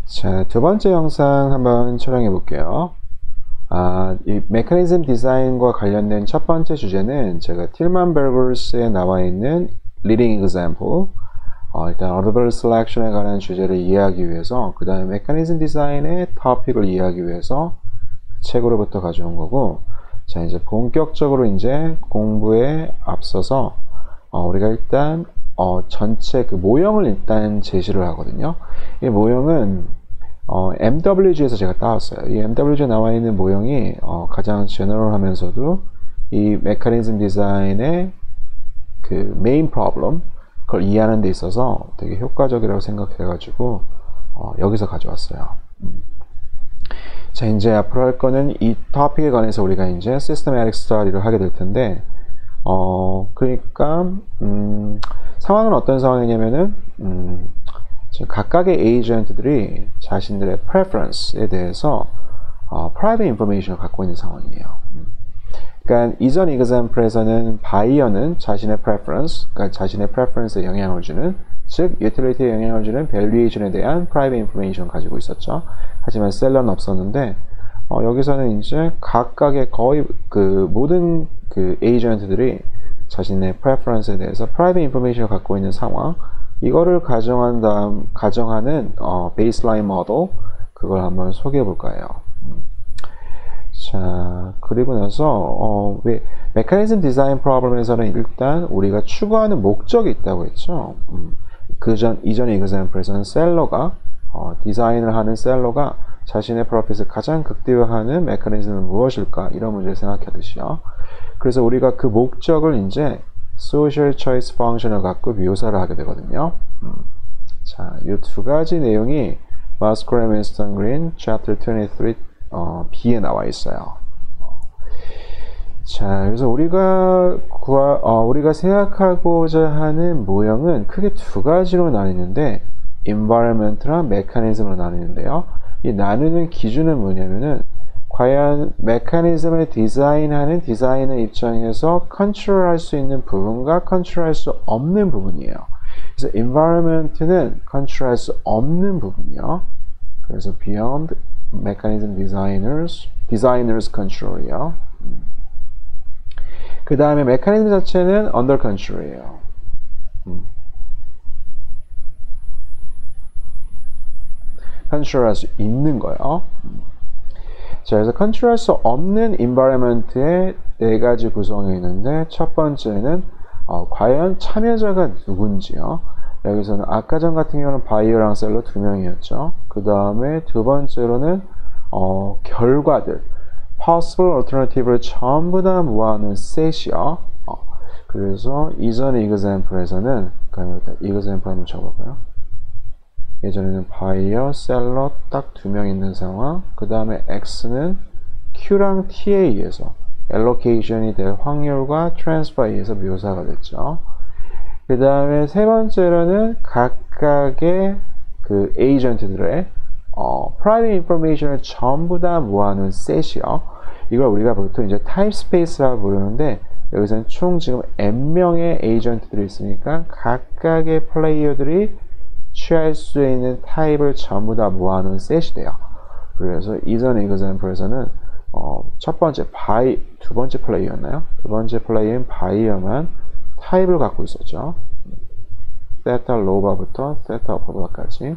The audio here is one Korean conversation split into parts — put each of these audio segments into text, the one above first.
자, 두 번째 영상 한번 촬영해 볼게요. 이 메커니즘 디자인과 관련된 첫 번째 주제는 제가 틸만 베르그스에 나와 있는 Leading Example, 일단 Order Selection에 관한 주제를 이해하기 위해서, 그 다음에 메커니즘 디자인의 토픽을 이해하기 위해서 책으로부터 가져온 거고, 자, 이제 본격적으로 이제 공부에 앞서서 우리가 일단 전체 그 모형을 일단 제시를 하거든요. 이 모형은 MWG에서 제가 따왔어요. 이 MWG에 나와 있는 모형이 가장 제너럴하면서도 이 메커니즘 디자인의 그 메인 프로블럼 그걸 이해하는 데 있어서 되게 효과적이라고 생각해가지고 여기서 가져왔어요. 자, 이제 앞으로 할 거는 이 토픽에 관해서 우리가 이제 Systematic Study를 하게 될 텐데, 그러니까 상황은 어떤 상황이냐면은 지금 각각의 에이전트들이 자신들의 preference에 대해서 private information을 갖고 있는 상황이에요. 그러니까 이전 example에서는 바이어는 자신의 preference, 그러니까 자신의 preference에 영향을 주는, 즉 utility에 영향을 주는 valuation에 대한 private information을 가지고 있었죠. 하지만 셀러는 없었는데 여기서는 이제 각각의 거의 그 모든 그 에이전트들이 자신의 preference에 대해서 private information을 갖고 있는 상황, 이거를 가정하는 베이스라인 모델, 그걸 한번 소개해 볼까요? 자, 그리고 나서 메커니즘 디자인 프로블럼에서는 일단 우리가 추구하는 목적이 있다고 했죠. 이전의 example에서는 셀러가 디자인을 하는 셀러가 자신의 프로핏을 가장 극대화하는 메커니즘은 무엇일까, 이런 문제를 생각하듯이요. 그래서 우리가 그 목적을 이제 Social Choice Function을 갖고 묘사를 하게 되거든요. 자, 이 두 가지 내용이 Musgrave, Winston Green, Chapter 23 B에 나와 있어요. 자, 그래서 우리가 생각하고자 하는 모형은 크게 두 가지로 나뉘는데, Environment랑 Mechanism으로 나뉘는데요. 이 나누는 기준은 뭐냐면은, 과연 메커니즘을 디자인하는 디자이너 입장에서 컨트롤할 수 있는 부분과 컨트롤할 수 없는 부분이에요. 그래서 environment는 컨트롤할 수 없는 부분이요. 그래서 beyond mechanism designers control이요. 그 다음에 메커니즘 자체는 under control이에요. 컨트롤할 수 있는 거예요. 자, 그래서 컨트롤할 수 없는 environment의 네 가지 구성이 있는데, 첫 번째는 과연 참여자가 누군지요. 여기서는 아까 전 같은 경우는 바이어랑 셀러 두 명이었죠. 그 다음에 두 번째로는 결과들, possible alternative를 전부 다 모아놓은 셋이요. 그래서 이전의 example에서는, example 한번 적어봐요. 예전에는 바이어, 셀러 딱 두 명 있는 상황, 그 다음에 X는 Q랑 T에 의해서 allocation이 될 확률과 transfer에 의해서 묘사가 됐죠. 그 다음에 세 번째로는 각각의 그 에이전트들의 private information을 전부 다 모아놓은 셋이요. 이걸 우리가 보통 이제 type space라고 부르는데, 여기서는 총 지금 n명의 에이전트들이 있으니까 각각의 플레이어들이 취할 수 있는 타입을 전부 다 모아놓은 셋이 돼요. 그래서 이전 example에서는 두 번째 플레이어였나요? 두 번째 플레이어인 바이어만 타입을 갖고 있었죠. theta lower부터 theta upper까지.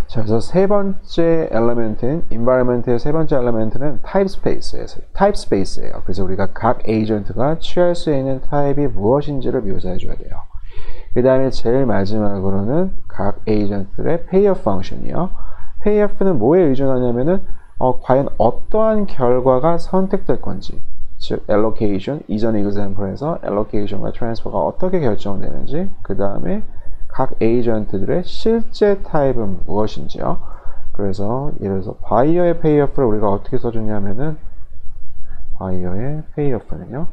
자, 그래서 세 번째 엘리멘트인 environment의 세 번째 엘리멘트는 type space예요. 그래서 우리가 각 에이전트가 취할 수 있는 타입이 무엇인지를 묘사해 줘야 돼요. 그 다음에 제일 마지막으로는 각 에이전트들의 payoff function이요. payoff는 뭐에 의존하냐면은 과연 어떠한 결과가 선택될 건지, 즉 allocation, 이전 example에서 allocation과 transfer가 어떻게 결정되는지, 그 다음에 각 에이전트들의 실제 타입은 무엇인지요. 그래서 예를 들어서 바이어의 payoff를 우리가 어떻게 써주냐면은, 바이어의 payoff는요,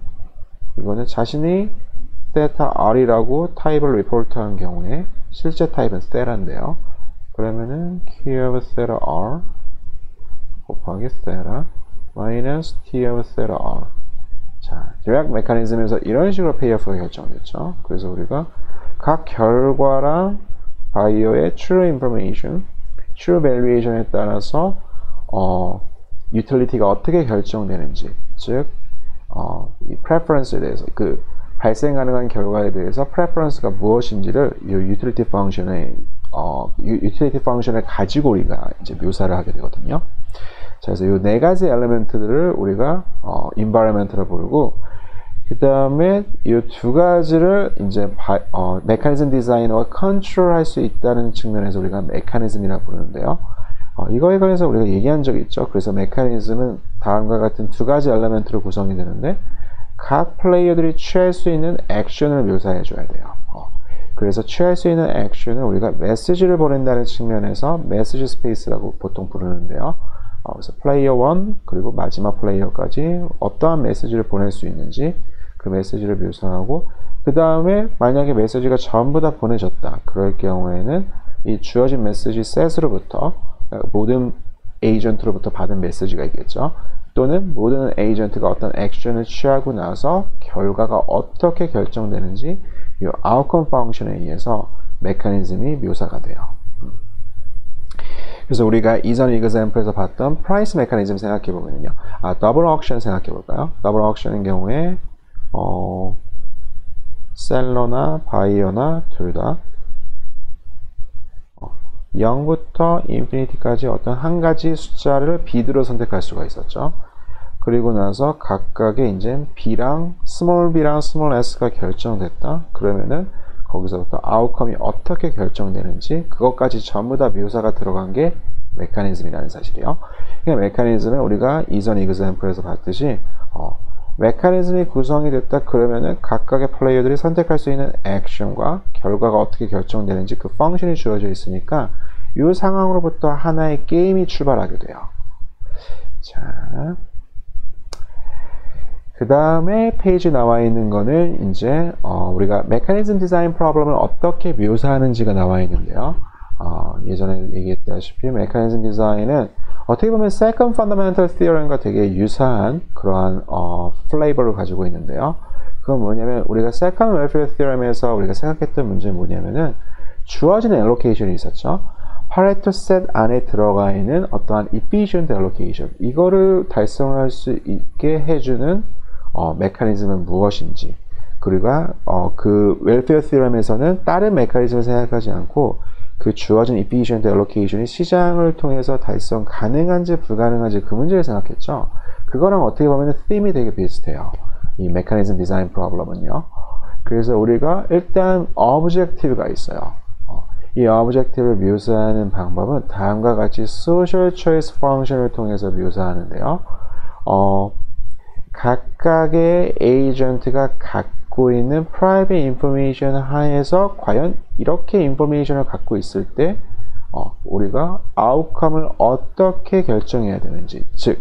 이거는 자신이 theta r이라고 타입을 리포트한 경우에 실제 타입은 theta인데요. 그러면은 Q of theta r 곱하기 theta minus T of theta r. 자, 디렉 메커니즘에서 이런 식으로 페이오프가 결정됐죠. 그래서 우리가 각 결과랑 바이어의 true information, true valuation에 따라서 utility가 어떻게 결정되는지, 즉 이 preference에 대해서 그 발생 가능한 결과에 대해서 preference가 무엇인지를 이 utility function을 가지고 우리가 이제 묘사를 하게 되거든요. 자, 그래서 이 네 가지 엘리멘트들을 우리가 environment로 부르고, 그 다음에 이 두 가지를 이제 메커니즘 디자이너가 컨트롤할 수 있다는 측면에서 우리가 메커니즘이라고 부르는데요. 이거에 관해서 우리가 얘기한 적이 있죠. 그래서 메커니즘은 다음과 같은 두 가지 엘리멘트로 구성이 되는데, 각 플레이어들이 취할 수 있는 액션을 묘사해 줘야 돼요. 그래서 취할 수 있는 액션을 우리가 메시지를 보낸다는 측면에서 메시지 스페이스라고 보통 부르는데요. 그래서 플레이어 1 그리고 마지막 플레이어까지 어떠한 메시지를 보낼 수 있는지 그 메시지를 묘사하고, 그 다음에 만약에 메시지가 전부 다 보내졌다 그럴 경우에는 이 주어진 메시지 셋으로부터 모든 에이전트로부터 받은 메시지가 있겠죠. 또는 모든 에이전트가 어떤 액션을 취하고 나서 결과가 어떻게 결정되는지 이 outcome 펑션에 의해서 메커니즘이 묘사가 돼요. 그래서 우리가 이전 example에서 봤던 price mechanism 생각해 보면요. double auction 생각해 볼까요? double auction인 경우에 셀러나 바이어나 둘 다 0부터 인피니티까지 어떤 한 가지 숫자를 bid로 선택할 수가 있었죠. 그리고 나서 각각의 이제 b랑 small b랑 small s가 결정됐다. 그러면은 거기서부터 아웃컴이 어떻게 결정되는지 그것까지 전부 다 묘사가 들어간 게 메커니즘이라는 사실이에요. 그러니까 메커니즘은 우리가 이전 example에서 봤듯이 메커니즘이 구성이 됐다 그러면은 각각의 플레이어들이 선택할 수 있는 액션과 결과가 어떻게 결정되는지 그 펑션이 주어져 있으니까 이 상황으로부터 하나의 게임이 출발하게 돼요. 자, 그 다음에 페이지 나와 있는 거는 이제 우리가 메커니즘 디자인 프로블럼을 어떻게 묘사하는지가 나와 있는데요. 예전에 얘기했다시피 메커니즘 디자인은 어떻게 보면 Second Fundamental Theorem과 되게 유사한 그러한 플레이버를 가지고 있는데요. 그건 뭐냐면 우리가 Second Welfare Theorem에서 우리가 생각했던 문제는 뭐냐면은 주어진 allocation이 있었죠. 파레토 셋 안에 들어가 있는 어떠한 efficient allocation, 이거를 달성할 수 있게 해주는 메커니즘은 무엇인지, 그리고 그 웰페어 theorem에서는 다른 메커니즘을 생각하지 않고 그 주어진 efficient allocation이 시장을 통해서 달성 가능한지 불가능한지 그 문제를 생각했죠. 그거랑 어떻게 보면 theme이 되게 비슷해요. 이 메커니즘 디자인 프로블럼은요. 그래서 우리가 일단 objective가 있어요. 이 objective를 묘사하는 방법은 다음과 같이 social choice function을 통해서 묘사하는데요. 각각의 에이전트가 갖고 있는 private information 하에서 과연 이렇게 인포메이션을 갖고 있을 때 우리가 outcome을 어떻게 결정해야 되는지, 즉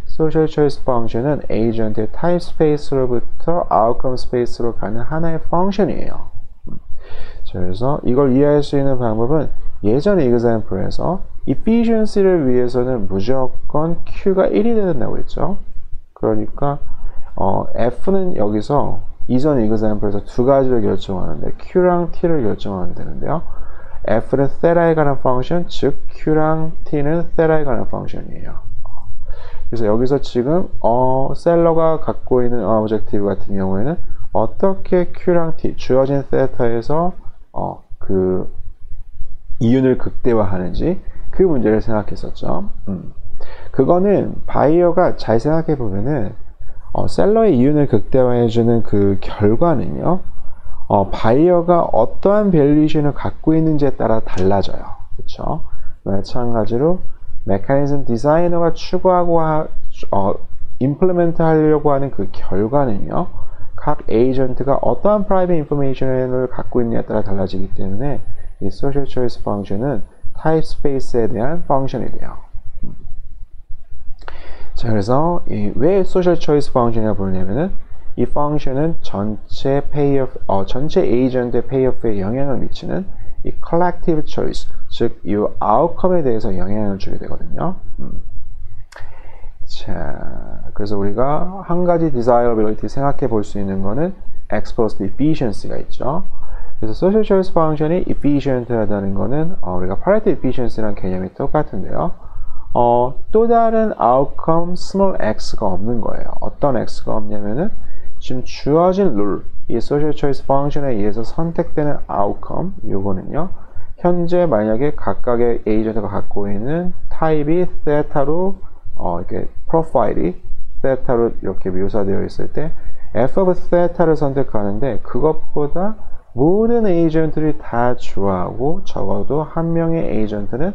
social choice function은 에이전트의 type space로부터 outcome space로 가는 하나의 펑션이에요. 자, 그래서 이걸 이해할 수 있는 방법은 예전 example에서 efficiency를 위해서는 무조건 Q가 1이 된다고 했죠. 그러니까 F는 여기서 이전 example에서 두 가지를 결정하는데 Q랑 T를 결정하게 되는데요. F는 theta에 관한 펑션, 즉 Q랑 T는 theta에 관한 펑션이에요. 그래서 여기서 지금 셀러가 갖고 있는 objective 같은 경우에는 어떻게 Q랑 T, 주어진 theta에서 그 이윤을 극대화하는지 그 문제를 생각했었죠. 그거는 바이어가 잘 생각해 보면은 셀러의 이윤을 극대화해주는 그 결과는요, 바이어가 어떠한 밸류에이션을 갖고 있는지에 따라 달라져요. 그렇죠? 마찬가지로 메커니즘 디자이너가 추구하고 임플리먼트 하려고 하는 그 결과는요, 각 에이전트가 어떠한 프라이빗 인포메이션을 갖고 있느냐에 따라 달라지기 때문에 이 social choice 펑션은 타입 스페이스에 대한 펑션이 돼요. 자, 그래서 왜 social choice 펑션이라고 부르냐면은 이 펑션은 전체 에이전트의 페이오프에 영향을 미치는 이 collective choice, 즉 이 outcome에 대해서 영향을 주게 되거든요. 자, 그래서 우리가 한 가지 desirability 생각해 볼 수 있는 거는 ex post efficiency가 있죠. 그래서 social choice function이 efficient하다는 거는 우리가 Pareto efficiency라는 개념이 똑같은데요. 또 다른 outcome small x가 없는 거예요. 어떤 x가 없냐면은 지금 주어진 룰, 이 social choice function에 의해서 선택되는 outcome, 요거는요. 현재 만약에 각각의 에이전트가 갖고 있는 타입이 theta로 이렇게 프로파일이 theta로 이렇게 묘사되어 있을 때 f of theta를 선택하는데 그것보다 모든 에이전트들이 다 좋아하고 적어도 한 명의 에이전트는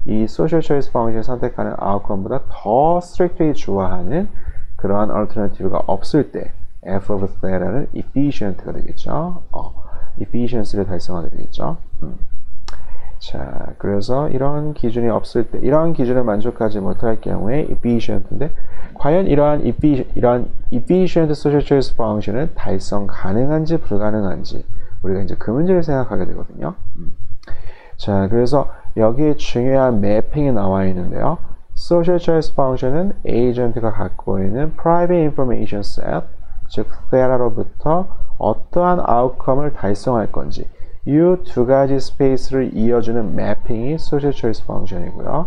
이 social choice function을 선택하는 outcome보다 더 strictly 좋아하는 그러한 alternative가 없을 때 f of theta는 efficient가 되겠죠. efficiency를 달성하게 되겠죠. 자, 그래서 이런 기준이 없을 때, 이러한 기준을 만족하지 못할 경우에 efficient인데, 과연 이러한 efficient social choice function은 달성 가능한지 불가능한지 우리가 이제 그 문제를 생각하게 되거든요. 자, 그래서 여기에 중요한 매핑이 나와 있는데요. social choice function은 agent가 갖고 있는 private information set, 즉 theta로부터 어떠한 outcome을 달성할 건지 이 두 가지 스페이스를 이어주는 매핑이 social choice function이고요.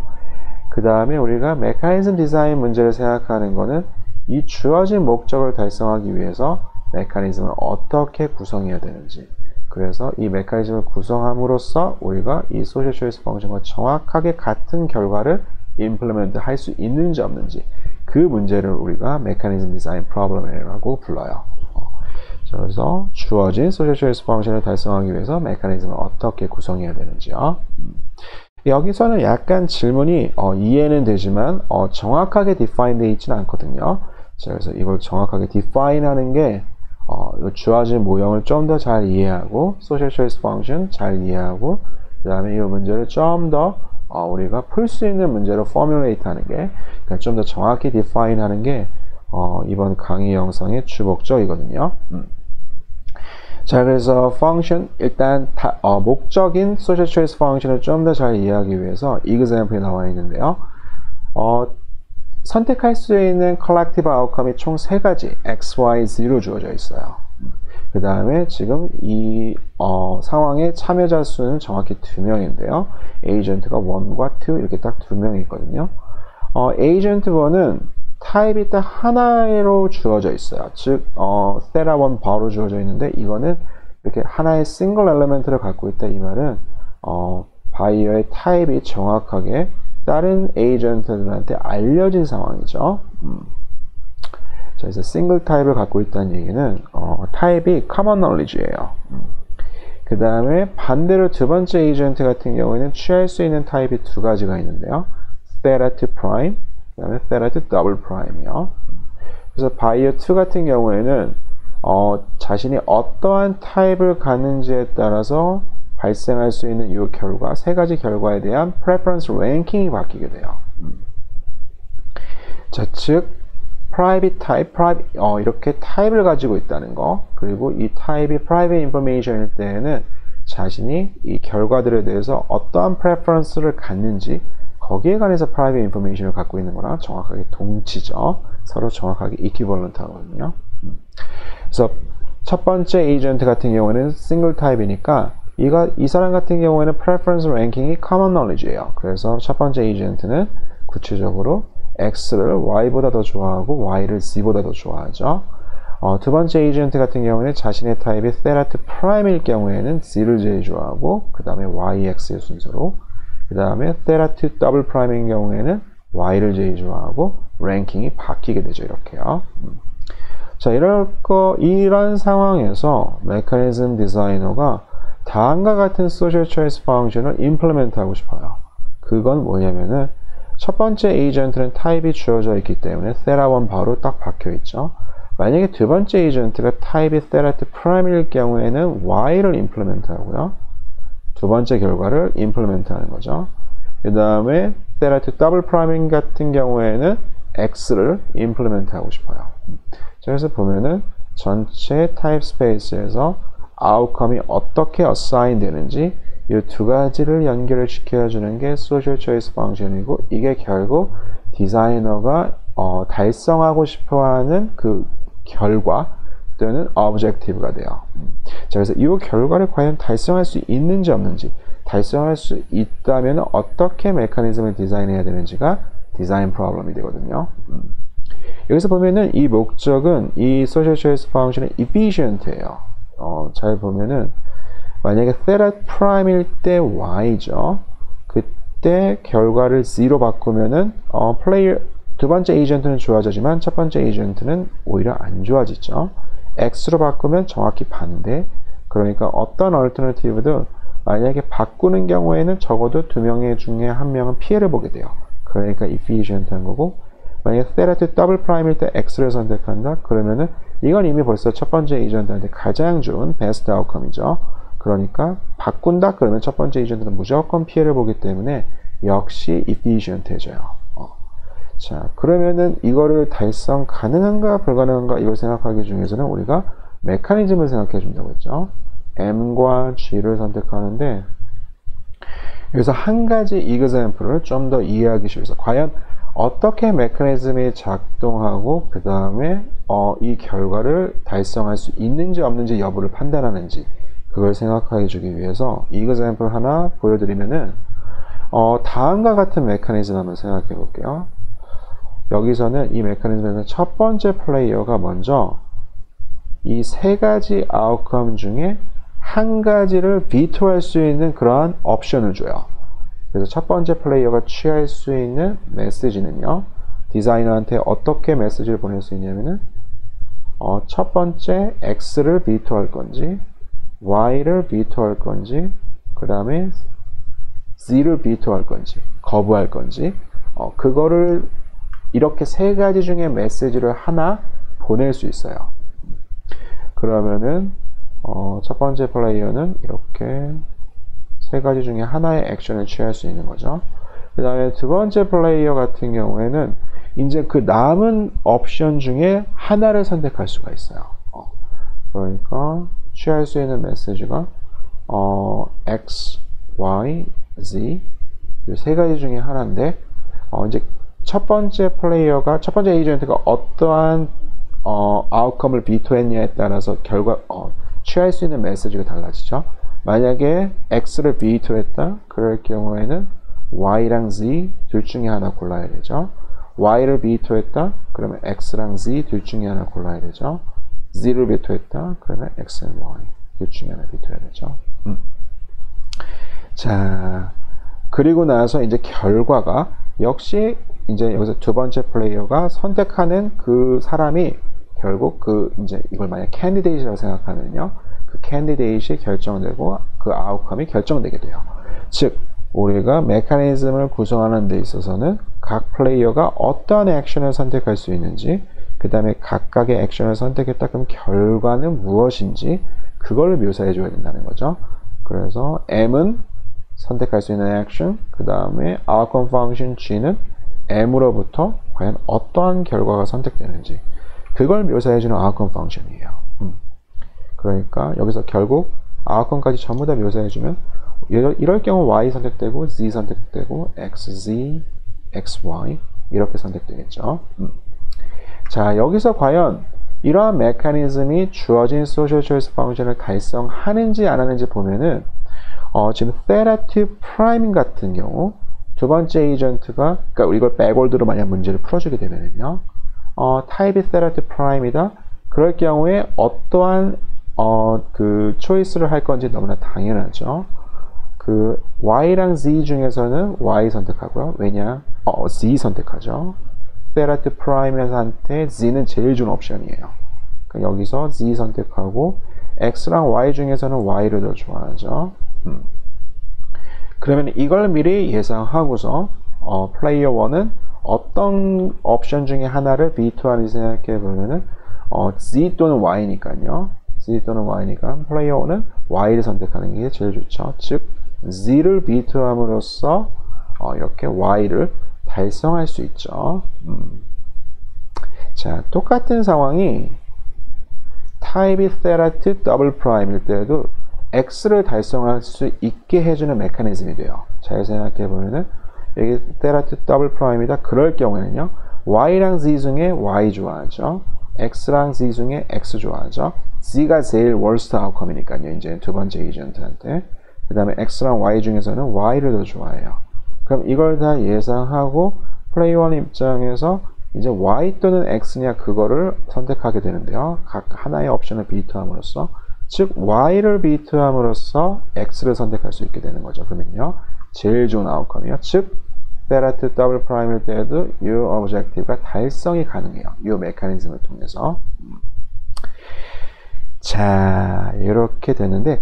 그 다음에 우리가 mechanism design 문제를 생각하는 거는 이 주어진 목적을 달성하기 위해서 메커니즘을 어떻게 구성해야 되는지, 그래서 이 메커니즘을 구성함으로써 우리가 이 social choice function과 정확하게 같은 결과를 implement 할 수 있는지 없는지 그 문제를 우리가 mechanism design problem이라고 불러요. 그래서 주어진 social choice function을 달성하기 위해서 메커니즘을 어떻게 구성해야 되는지요. 여기서는 약간 질문이 이해는 되지만 정확하게 define 되어 있지는 않거든요. 자, 그래서 이걸 정확하게 define 하는 게 주어진 모형을 좀 더 잘 이해하고 social choice function 잘 이해하고 그 다음에 이 문제를 좀 더 우리가 풀 수 있는 문제로 formulate 하는 게, 그러니까 좀 더 정확히 define 하는 게 이번 강의 영상의 주 목적이거든요. 자, 그래서 function 일단 목적인 social choice function을 좀 더 잘 이해하기 위해서 example이 나와 있는데요. 선택할 수 있는 collective outcome이 총 3가지 x, y, z로 주어져 있어요. 그 다음에 지금 이 상황의 참여자 수는 정확히 2명인데요. agent가 1과 2 이렇게 딱 2명이 있거든요. agent 1은 타입이 딱 하나로 주어져 있어요. 즉, theta 1 바로 주어져 있는데 이거는 이렇게 하나의 싱글 엘리멘트를 갖고 있다. 이 말은 바이어의 타입이 정확하게 다른 에이전트들한테 알려진 상황이죠. 자, 그래서 싱글 타입을 갖고 있다는 얘기는 타입이 common knowledge예요. 그 다음에 반대로 두 번째 에이전트 같은 경우에는 취할 수 있는 타입이 2가지가 있는데요. theta to prime, 그 다음에 theta to double prime이요. 그래서 바이어 2 같은 경우에는 자신이 어떠한 타입을 갖는지에 따라서 발생할 수 있는 이 결과, 3가지 결과에 대한 preference ranking이 바뀌게 돼요. 자, 즉 private type, 이렇게 타입을 가지고 있다는 거, 그리고 이 타입이 private information일 때에는 자신이 이 결과들에 대해서 어떠한 preference를 갖는지 거기에 관해서 private information을 갖고 있는 거랑 정확하게 동치죠. 서로 정확하게 equivalent 하거든요. 그래서 첫 번째 에이전트 같은 경우에는 싱글 타입이니까 이 사람 같은 경우에는 preference ranking이 common knowledge예요. 그래서 첫 번째 에이전트는 구체적으로 X를 Y보다 더 좋아하고 Y를 Z보다 더 좋아하죠. 두 번째 에이전트 같은 경우에는 자신의 타입이 theta to prime일 경우에는 Z를 제일 좋아하고 그 다음에 Y, X의 순서로, 그 다음에 theta to double prime인 경우에는 Y를 제일 좋아하고 랭킹이 바뀌게 되죠. 이렇게요. 자, 이런 상황에서 메커니즘 디자이너가 다음과 같은 social choice function을 implement 하고 싶어요. 그건 뭐냐면은 첫 번째 에이전트는 타입이 주어져 있기 때문에 theta 1 바로 딱 박혀 있죠. 만약에 두 번째 에이전트가 타입이 theta to prime일 경우에는 y를 implement 하고요. 두 번째 결과를 implement 하는 거죠. 그 다음에 theta to double prime 같은 경우에는 x를 implement 하고 싶어요. 그래서 보면은 전체 타입 스페이스에서 outcome이 어떻게 assign 되는지 이 두 가지를 연결을 시켜주는 게 social choice function이고, 이게 결국 디자이너가 달성하고 싶어하는 그 결과, 또는 objective가 돼요. 자, 그래서 이 결과를 과연 달성할 수 있는지 없는지, 달성할 수 있다면 어떻게 메커니즘을 디자인해야 되는지가 디자인 프로블럼이 되거든요. 여기서 보면은 이 목적은 이 social choice function은 efficient예요. 잘 보면은 만약에 theta prime일 때 y죠. 그때 결과를 0로 바꾸면은 플레이어 두 번째 에이전트는 좋아지지만 첫 번째 에이전트는 오히려 안 좋아지죠. x로 바꾸면 정확히 반대. 그러니까 어떤 얼터너티브도 만약에 바꾸는 경우에는 적어도 두 명 중에 한 명은 피해를 보게 돼요. 그러니까 efficient한 거고, 만약에 theta 더블 프라임일 때 x를 선택한다. 그러면은 이건 이미 벌써 첫 번째 에이전트한테 가장 좋은 베스트 아웃컴이죠. 그러니까 바꾼다 그러면 첫 번째 에이전트는 무조건 피해를 보기 때문에 역시 efficient해져요. 자, 그러면은 이거를 달성 가능한가 불가능한가 이걸 생각하기 중에서는 우리가 메커니즘을 생각해 준다고 했죠. M과 G를 선택하는데, 여기서 한 가지 example을 좀 더 이해하기 위해서 과연 어떻게 메커니즘이 작동하고 그 다음에 이 결과를 달성할 수 있는지 없는지 여부를 판단하는지 그걸 생각해 주기 위해서 example 하나 보여드리면은 다음과 같은 메커니즘 한번 생각해 볼게요. 여기서는 이 메커니즘에서 첫 번째 플레이어가 먼저 이 세 가지 아웃컴 중에 한 가지를 비토할 수 있는 그러한 옵션을 줘요. 그래서 첫 번째 플레이어가 취할 수 있는 메시지는요, 디자이너한테 어떻게 메시지를 보낼 수 있냐면은 첫 번째 X를 비토할 건지 Y를 비토할 건지 그 다음에 Z를 비토할 건지 거부할 건지 그거를 이렇게 세 가지 중에 메시지를 하나 보낼 수 있어요. 그러면은 첫 번째 플레이어는 이렇게 세 가지 중에 하나의 액션을 취할 수 있는 거죠. 그 다음에 두 번째 플레이어 같은 경우에는 이제 그 남은 옵션 중에 하나를 선택할 수가 있어요. 그러니까 취할 수 있는 메시지가 X, Y, Z 이 세 가지 중에 하나인데 이제 첫 번째 플레이어가 첫 번째 에이전트가 어떠한 아웃컴을 비토했냐에 따라서 결과 취할 수 있는 메시지가 달라지죠. 만약에 X를 비토했다 그럴 경우에는 Y랑 Z 둘 중에 하나 골라야 되죠. Y를 비토했다 그러면 X랑 Z 둘 중에 하나 골라야 되죠. Z를 비토했다 그러면 X랑 Y 둘 중에 하나 비토해야 되죠. 자, 그리고 나서 이제 결과가 역시 이제 여기서 두 번째 플레이어가 선택하는 그 사람이 결국 이제 이걸 만약 캔디데이트라고 생각하면요, 그 캔디데이트이 결정되고 그 아웃컴이 결정되게 돼요. 즉, 우리가 메커니즘을 구성하는 데 있어서는 각 플레이어가 어떠한 액션을 선택할 수 있는지, 그 다음에 각각의 액션을 선택했다 그럼 결과는 무엇인지 그걸 묘사해 줘야 된다는 거죠. 그래서 M은 선택할 수 있는 액션, 그 다음에 outcome function G는 M으로부터 과연 어떠한 결과가 선택되는지 그걸 묘사해주는 outcome function이에요. 그러니까 여기서 결국 outcome까지 전부 다 묘사해주면 이럴 경우 Y 선택되고 Z 선택되고 X, Z, X, Y 이렇게 선택되겠죠. 자, 여기서 과연 이러한 메커니즘이 주어진 social choice function을 달성하는지 안 하는지 보면은 지금 theta prime 같은 경우 두 번째 에이전트가, 그러니까 이걸 백월드로 만약 문제를 풀어주게 되면은요, 타입이 theta prime이다. 그럴 경우에 어떠한 그 초이스를 할 건지 너무나 당연하죠. 그 Y랑 Z 중에서는 Y 선택하고요. 왜냐? Z 선택하죠. theta prime한테 Z는 제일 좋은 옵션이에요. 그러니까 여기서 Z 선택하고 X랑 Y 중에서는 Y를 더 좋아하죠. 그러면 이걸 미리 예상하고서 플레이어 1은 어떤 옵션 중에 하나를 비토하는지 생각해 보면은 Z 또는 Y니까요. Z 또는 Y니까 플레이어 1은 Y를 선택하는 게 제일 좋죠. 즉 Z를 비토함으로써 이렇게 Y를 달성할 수 있죠. 자, 똑같은 상황이 타입이 theta 더블 프라임일 때에도 X를 달성할 수 있게 해주는 메커니즘이 돼요. 잘 생각해 보면은 여기 theta 더블 프라임이다. 그럴 경우에는요, Y랑 Z 중에 Y 좋아하죠. X랑 Z 중에 X 좋아하죠. Z가 제일 worst outcome이니까요. 이제 두 번째 에이전트한테. 그 다음에 X랑 Y 중에서는 Y를 더 좋아해요. 그럼 이걸 다 예상하고 플레이어 1 입장에서 이제 Y 또는 X냐 그거를 선택하게 되는데요. 각 하나의 옵션을 비트함으로써 즉 Y를 비트함으로써 X를 선택할 수 있게 되는 거죠. 그러면요. 제일 좋은 아웃컴이요. 즉 세라트 더블 프라임일 때에도 이 오브젝티브가 달성이 가능해요. 이 메커니즘을 통해서. 자, 이렇게 되는데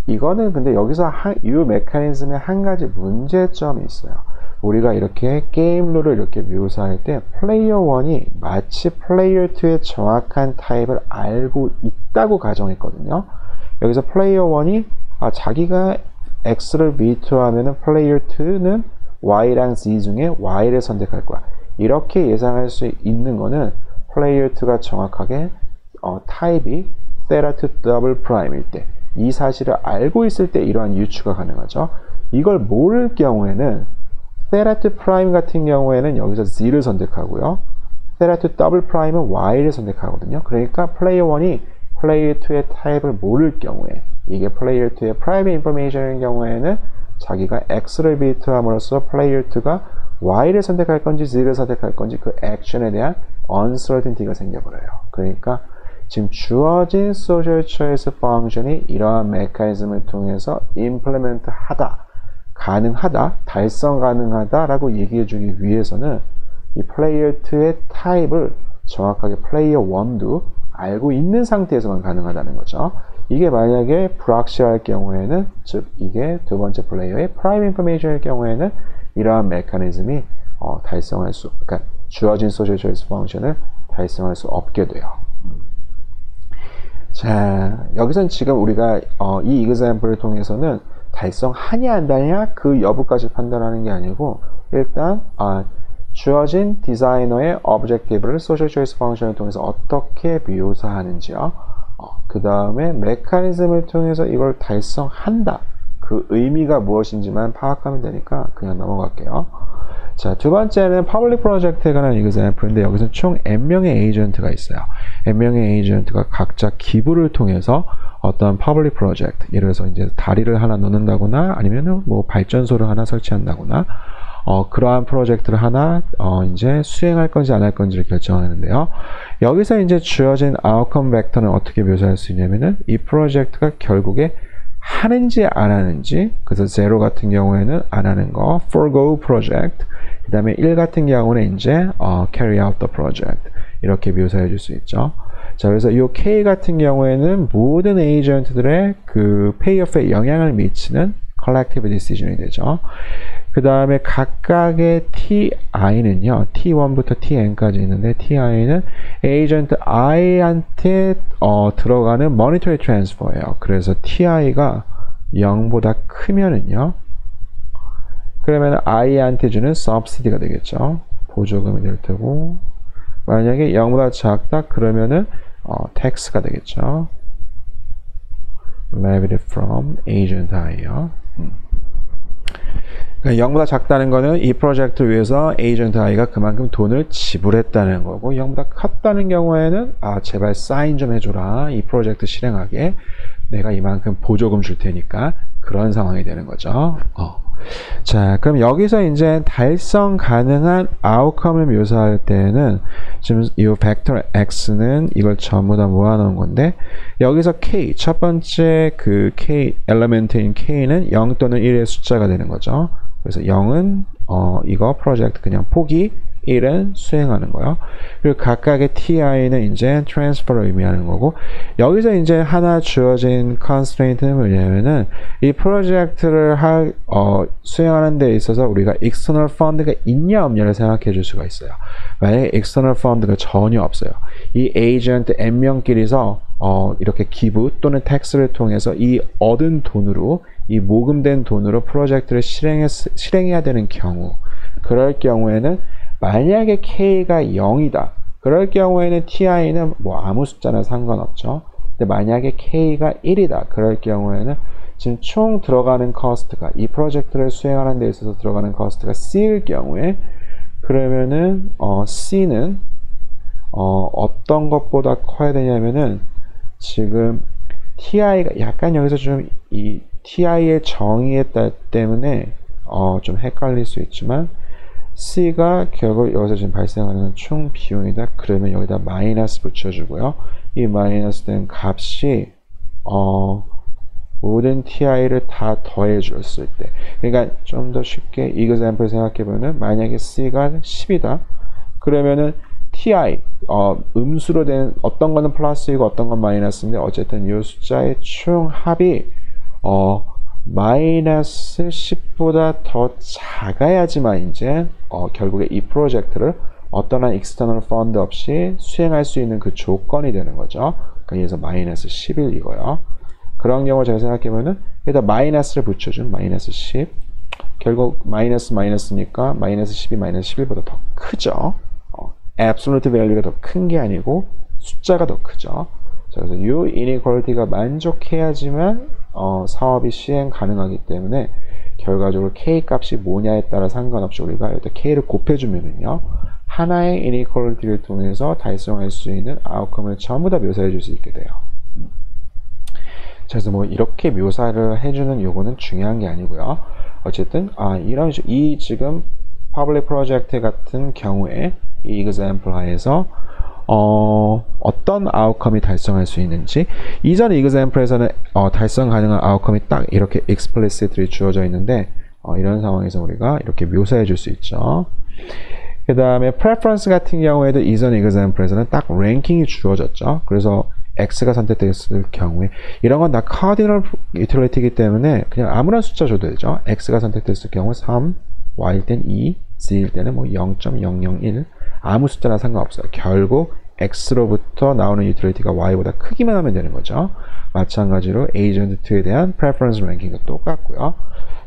이거는 근데 여기서 이 메커니즘에 한 가지 문제점이 있어요. 우리가 이렇게 게임 룰을 이렇게 묘사할 때 플레이어 1이 마치 플레이어 2의 정확한 타입을 알고 있다고 가정했거든요. 여기서 플레이어 1이 자기가 X를 비트하면은 플레이어 2는 Y랑 Z 중에 Y를 선택할 거야. 이렇게 예상할 수 있는 거는 플레이어 2가 정확하게 타입이 세라트 더블 프라임일 때 이 사실을 알고 있을 때 이러한 유추가 가능하죠. 이걸 모를 경우에는 세라트 프라임 같은 경우에는 여기서 Z를 선택하고요. 세라트 더블 프라임은 Y를 선택하거든요. 그러니까 플레이어 1이 플레이어 2의 타입을 모를 경우에 이게 플레이어 2의 프라이빗 인포메이션인 경우에는 자기가 X를 비트함으로써 플레이어 2가 Y를 선택할 건지 Z를 선택할 건지 그 액션에 대한 uncertainty가 생겨버려요. 그러니까 지금 주어진 social choice 펑션이 이러한 메커니즘을 통해서 implement 하다, 가능하다, 달성 가능하다라고 얘기해주기 위해서는 이 플레이어 2의 타입을 정확하게 플레이어 1도 알고 있는 상태에서만 가능하다는 거죠. 이게 만약에 불확실할 경우에는, 즉 이게 두 번째 플레이어의 프라임 인포메이션일 경우에는 이러한 메커니즘이 달성할 수, 그러니까 주어진 소셜 초이스 펑션을 달성할 수 없게 돼요. 자, 여기선 지금 우리가 이 example을 통해서는 달성하냐 안 하냐 그 여부까지 판단하는 게 아니고 일단 주어진 디자이너의 objective를 social choice 펑션을 통해서 어떻게 묘사하는지요. 그 다음에 메커니즘을 통해서 이걸 달성한다. 그 의미가 무엇인지만 파악하면 되니까 그냥 넘어갈게요. 자, 두 번째는 퍼블릭 프로젝트에 관한 example인데 여기서 총 n명의 에이전트가 있어요. n명의 에이전트가 각자 기부를 통해서 어떤 퍼블릭 프로젝트, 예를 들어서 이제 다리를 하나 놓는다거나 아니면은 뭐 발전소를 하나 설치한다거나 그러한 프로젝트를 하나 이제 수행할 건지 안 할 건지를 결정하는데요. 여기서 이제 주어진 아웃컴 벡터는 어떻게 묘사할 수 있냐면은 이 프로젝트가 결국에 하는지 안 하는지, 그래서 0 같은 경우에는 안 하는 거, forego project, 그 다음에 1 같은 경우는 이제 carry out the project 이렇게 묘사해 줄 수 있죠. 자, 그래서 이 K 같은 경우에는 모든 에이전트들의 그 페이오프에 영향을 미치는 collective decision이 되죠. 그 다음에 각각의 TI는요, T1부터 TN까지 있는데 TI는 에이전트 I한테 들어가는 monetary transfer예요. 그래서 TI가 0보다 크면은요, 그러면 I한테 주는 subsidy가 되겠죠. 보조금이 될 테고, 만약에 0보다 작다 그러면은 tax가 되겠죠. levied from agent I요. 그러니까 0보다 작다는 거는 이 프로젝트를 위해서 에이전트 I가 그만큼 돈을 지불했다는 거고, 0보다 컸다는 경우에는 제발 사인 좀 해줘라. 이 프로젝트 실행하게 내가 이만큼 보조금 줄 테니까 그런 상황이 되는 거죠. 자, 그럼 여기서 이제 달성 가능한 아웃컴을 묘사할 때는 지금 이 벡터 x는 이걸 전부 다 모아놓은 건데, 여기서 k, 첫 번째 그 k 엘리멘트인 k는 0 또는 1의 숫자가 되는 거죠. 그래서 0은 이거 프로젝트 그냥 포기, 1은 수행하는 거요. 그리고 각각의 TI는 이제 트랜스퍼를 의미하는 거고, 여기서 이제 하나 주어진 constraint는 뭐냐면은 이 프로젝트를 수행하는 데 있어서 우리가 external fund가 있냐 없냐를 생각해 줄 수가 있어요. 만약에 external fund가 전혀 없어요. 이 에이전트 n명끼리서 이렇게 기부 또는 텍스를 통해서 이 얻은 돈으로, 이 모금된 돈으로 프로젝트를 실행해야 되는 경우, 그럴 경우에는 만약에 K가 0이다. 그럴 경우에는 TI는 뭐 아무 숫자나 상관없죠. 근데 만약에 K가 1이다. 그럴 경우에는 지금 총 들어가는 커스트가, 이 프로젝트를 수행하는 데 있어서 들어가는 커스트가 C일 경우에, 그러면은 C는 어떤 것보다 커야 되냐면은 지금 ti가 약간 여기서 좀 이 ti의 정의에 따라 때문에 좀 헷갈릴 수 있지만 c가 결국 여기서 지금 발생하는 총 비용이다. 그러면 여기다 마이너스 붙여주고요. 이 마이너스 된 값이 모든 ti를 다 더해 줬을 때, 그러니까 좀 더 쉽게 이 example 생각해보면 만약에 c가 10이다 그러면은 ti 음수로 된 어떤 거는 플러스이고 어떤 건 마이너스인데 어쨌든 이 숫자의 총 합이 마이너스 10보다 더 작아야지만 이제 결국에 이 프로젝트를 어떤 한 external fund 없이 수행할 수 있는 그 조건이 되는 거죠. 그러니까 여기서 마이너스 11이고요. 그런 경우 잘 생각해보면은 여기다 마이너스를 붙여준 마이너스 10. 결국 마이너스니까 마이너스 10이 마이너스 11보다 더 크죠. absolute value가 더 큰 게 아니고 숫자가 더 크죠. 자, 그래서 이 inequality가 만족해야지만 사업이 시행 가능하기 때문에 결과적으로 k 값이 뭐냐에 따라 상관없이 우리가 일단 k를 곱해주면은요 하나의 inequality를 통해서 달성할 수 있는 outcome을 전부 다 묘사해 줄 수 있게 돼요. 그래서 뭐 이렇게 묘사를 해주는 요거는 중요한 게 아니고요. 어쨌든 이런 식으로 이 지금 public project 같은 경우에 이 example 하에서 어떤 outcome이 달성할 수 있는지 이전 example에서는 달성 가능한 outcome이 딱 이렇게 explicitly 주어져 있는데 이런 상황에서 우리가 이렇게 묘사해 줄 수 있죠. 그 다음에 preference 같은 경우에도 이전 example에서는 딱 랭킹이 주어졌죠. 그래서 X가 선택됐을 경우에 이런 건 다 cardinal utility이기 때문에 그냥 아무나 숫자 줘도 되죠. X가 선택됐을 경우 3, Y일 땐 2, Z일 때는 뭐 0.001 아무 숫자나 상관없어요. 결국 X로부터 나오는 utility가 Y보다 크기만 하면 되는 거죠. 마찬가지로 agent2에 대한 preference ranking도 똑같고요.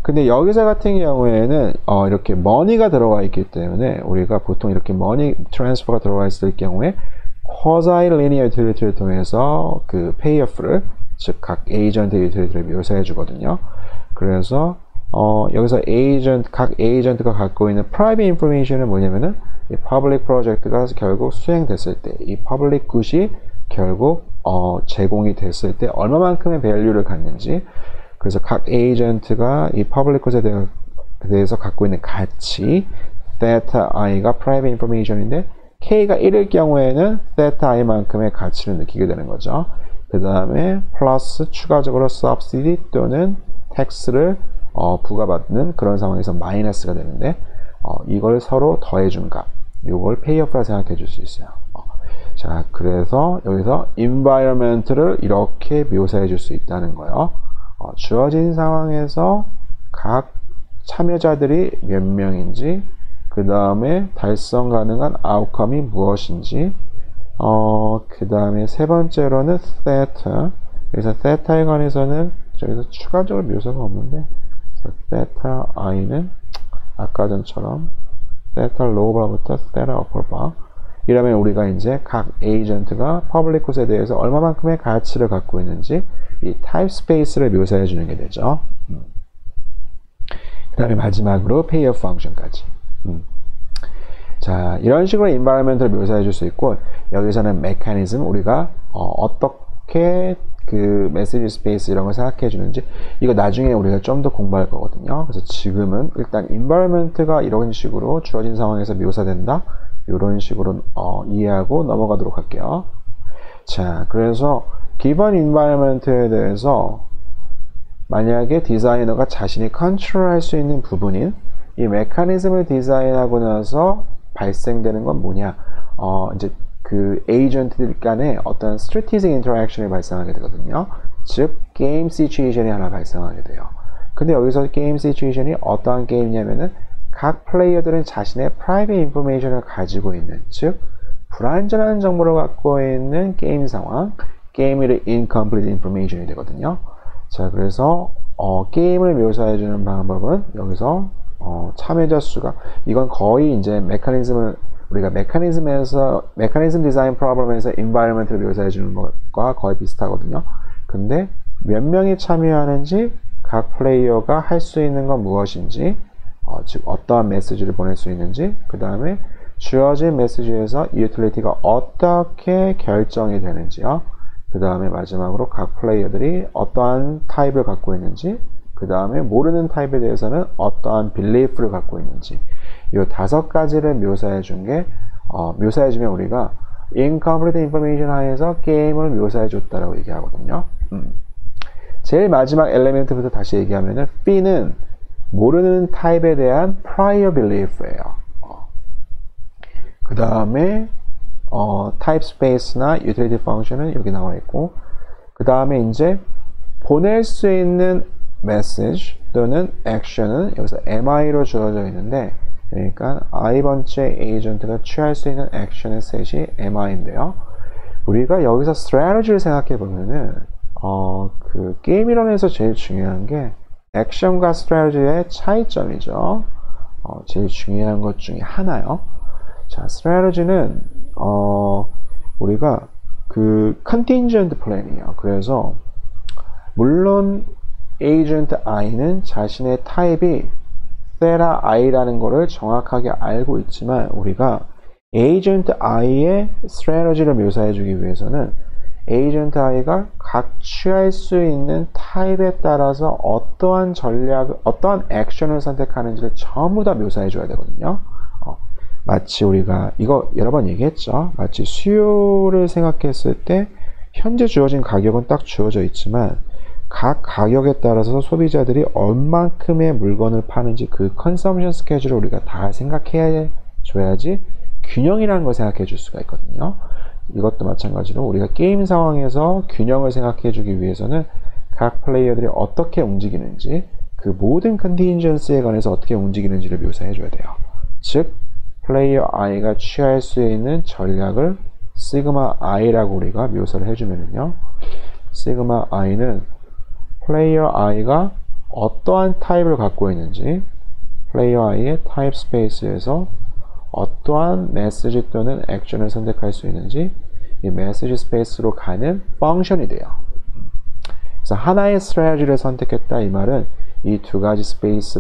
근데 여기서 같은 경우에는 이렇게 money가 들어가 있기 때문에 우리가 보통 이렇게 money transfer가 들어가 있을 경우에 quasi-linear utility를 통해서 그 payoff를 즉 각 agent utility를 묘사해 주거든요. 그래서 여기서 각 agent가 갖고 있는 private information은 뭐냐면은 이 public project가 결국 수행됐을 때 이 public good이 결국 제공이 됐을 때 얼마만큼의 value를 갖는지 그래서 각 agent가 이 public good에 대해서 갖고 있는 가치 theta i가 private information인데 K가 1일 경우에는 theta i만큼의 가치를 느끼게 되는 거죠. 그 다음에 플러스 추가적으로 subsidy 또는 tax를 부과받는 그런 상황에서 마이너스가 되는데 이걸 서로 더해준 값 이걸 payoff라 생각해 줄 수 있어요. 자, 그래서 여기서 environment를 이렇게 묘사해 줄 수 있다는 거예요. 주어진 상황에서 각 참여자들이 몇 명인지 그 다음에 달성 가능한 outcome이 무엇인지 그 다음에 세 번째로는 theta 여기서 theta에 관해서는 저기서 추가적으로 묘사가 없는데 theta i는 아까 전처럼 theta low bar부터 theta upper bar 이러면 우리가 이제 각 agent가 public good에 대해서 얼마만큼의 가치를 갖고 있는지 이 type space를 묘사해 주는 게 되죠. 그 다음에 마지막으로 payoff function까지. 자, 이런 식으로 environment를 묘사해 줄 수 있고 여기서는 mechanism 우리가 어떻게 그 메시지 스페이스 이런 걸 생각해 주는지 이거 나중에 우리가 좀 더 공부할 거거든요. 그래서 지금은 일단 environment가 이런 식으로 주어진 상황에서 묘사된다. 이런 식으로 이해하고 넘어가도록 할게요. 자, 그래서 given environment에 대해서 만약에 디자이너가 자신이 컨트롤할 수 있는 부분인 이 메커니즘을 디자인하고 나서 발생되는 건 뭐냐? 이제 그 에이전트들 간에 어떤 strategic interaction이 발생하게 되거든요. 즉 게임 시츄에이션이 하나 발생하게 돼요. 근데 여기서 게임 시츄에이션이 어떠한 게임이냐면은 각 플레이어들은 자신의 private information을 가지고 있는 즉 불완전한 정보를 갖고 있는 게임 상황 게임의 incomplete information이 되거든요. 자, 그래서 게임을 묘사해 주는 방법은 여기서 참여자 수가 이건 거의 이제 메커니즘을 우리가 메커니즘 디자인 프로블럼에서 environment를 묘사해 주는 것과 거의 비슷하거든요. 근데 몇 명이 참여하는지 각 플레이어가 할 수 있는 건 무엇인지 즉 어떠한 메시지를 보낼 수 있는지 그 다음에 주어진 메시지에서 utility가 어떻게 결정이 되는지요. 그 다음에 마지막으로 각 플레이어들이 어떠한 타입을 갖고 있는지, 그 다음에 모르는 타입에 대해서는 어떠한 belief를 갖고 있는지, 이 5가지를 묘사해주면 우리가 incomplete information 하에서 게임을 묘사해줬다라고 얘기하거든요. 제일 마지막 엘리멘트부터 다시 얘기하면은 B는 모르는 타입에 대한 prior belief예요. 그 다음에 type space나 utility function은 여기 나와 있고, 그 다음에 이제 보낼 수 있는 message 또는 action은 여기서 mi로 주어져 있는데, 그러니까 i번째 에이전트가 취할 수 있는 action의 셋이 mi인데요. 우리가 여기서 strategy를 생각해 보면은 그 게임 이론에서 제일 중요한 게 액션과 strategy의 차이점이죠. 제일 중요한 것 중에 하나요. 자, strategy는 우리가 그 contingent plan이에요. 그래서 물론 agent i는 자신의 타입이 theta i라는 거를 정확하게 알고 있지만, 우리가 agent i의 strategy를 묘사해 주기 위해서는 agent i가 각 취할 수 있는 타입에 따라서 어떠한 어떠한 액션을 선택하는지를 전부 다 묘사해 줘야 되거든요. 마치 우리가 이거 여러 번 얘기했죠. 마치 수요를 생각했을 때 현재 주어진 가격은 딱 주어져 있지만 각 가격에 따라서 소비자들이 얼만큼의 물건을 파는지 그 컨섬션 스케줄을 우리가 다 생각해 줘야지 균형이라는 걸 생각해 줄 수가 있거든요. 이것도 마찬가지로 우리가 게임 상황에서 균형을 생각해 주기 위해서는 각 플레이어들이 어떻게 움직이는지, 그 모든 컨틴전스에 관해서 어떻게 움직이는지를 묘사해 줘야 돼요. 즉 플레이어 i가 취할 수 있는 전략을 시그마 i라고 우리가 묘사를 해주면요, 시그마 i는 플레이어 i가 어떠한 타입을 갖고 있는지, 플레이어 i의 타입 스페이스에서 어떠한 메시지 또는 액션을 선택할 수 있는지 이 메시지 스페이스로 가는 펑션이 돼요. 그래서 하나의 스트래티지를 선택했다 이 말은 이 두 가지 스페이스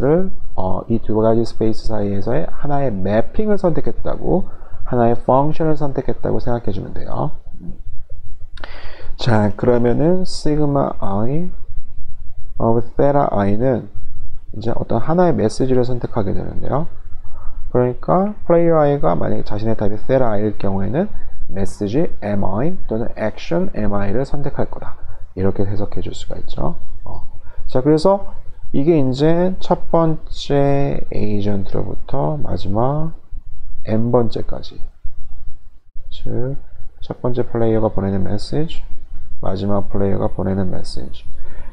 사이에서의 하나의 매핑을 선택했다고, 하나의 펑션을 선택했다고 생각해 주면 돼요. 자, 그러면은 시그마 i of theta i는 이제 어떤 하나의 메시지를 선택하게 되는데요. 그러니까 플레이어 i가 만약에 자신의 타입이 theta i일 경우에는 메시지 mi 또는 액션 mi를 선택할 거다. 이렇게 해석해 줄 수가 있죠. 자, 그래서 이게 이제 첫 번째 에이전트로부터 마지막 n번째까지, 즉 첫 번째 플레이어가 보내는 메시지, 마지막 플레이어가 보내는 메시지.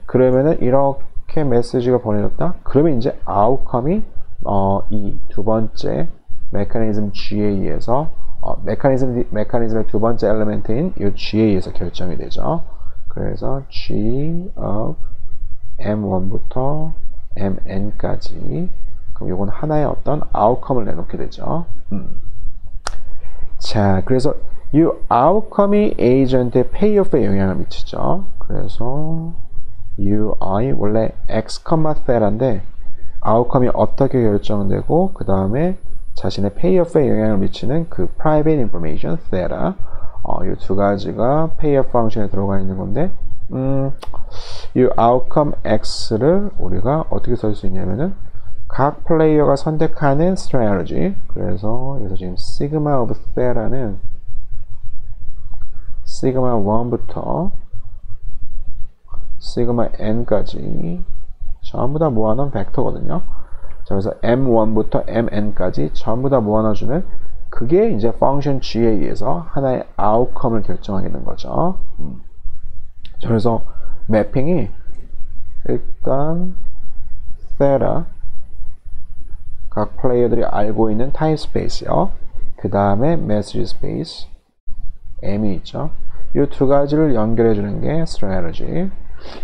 그러면은 이렇게 메시지가 보내졌다. 그러면 이제 아웃컴이 이 두 번째 메커니즘 G에 의해서 메커니즘의 두 번째 엘리멘트인 이 G에 의해서 결정이 되죠. 그래서 G of M1부터 MN까지, 그럼 이건 하나의 어떤 아웃컴을 내놓게 되죠. 자, 그래서 이 아웃컴이 에이전트의 페이오프에 영향을 미치죠. 그래서 UI 원래 X, Theta인데 아웃컴이 어떻게 결정되고 그 다음에 자신의 페이오프에 영향을 미치는 그 private information theta, 이 두 가지가 페이오프 펑션에 들어가 있는 건데, 이 outcome x를 우리가 어떻게 쓸 수 있냐면은 각 플레이어가 선택하는 strategy, 그래서 여기서 지금 sigma of theta는 sigma 1부터 sigma n까지 전부 다 모아놓은 벡터거든요. 자, 그래서 m1부터 mn까지 전부 다 모아놔주면 그게 이제 펑션 g에 의해서 하나의 아웃컴을 결정하게 되는 거죠. 자, 그래서 매핑이 일단 theta, 각 플레이어들이 알고 있는 타입 스페이스요. 그 다음에 메시지 스페이스 m이 있죠. 이 두 가지를 연결해 주는 게 strategy.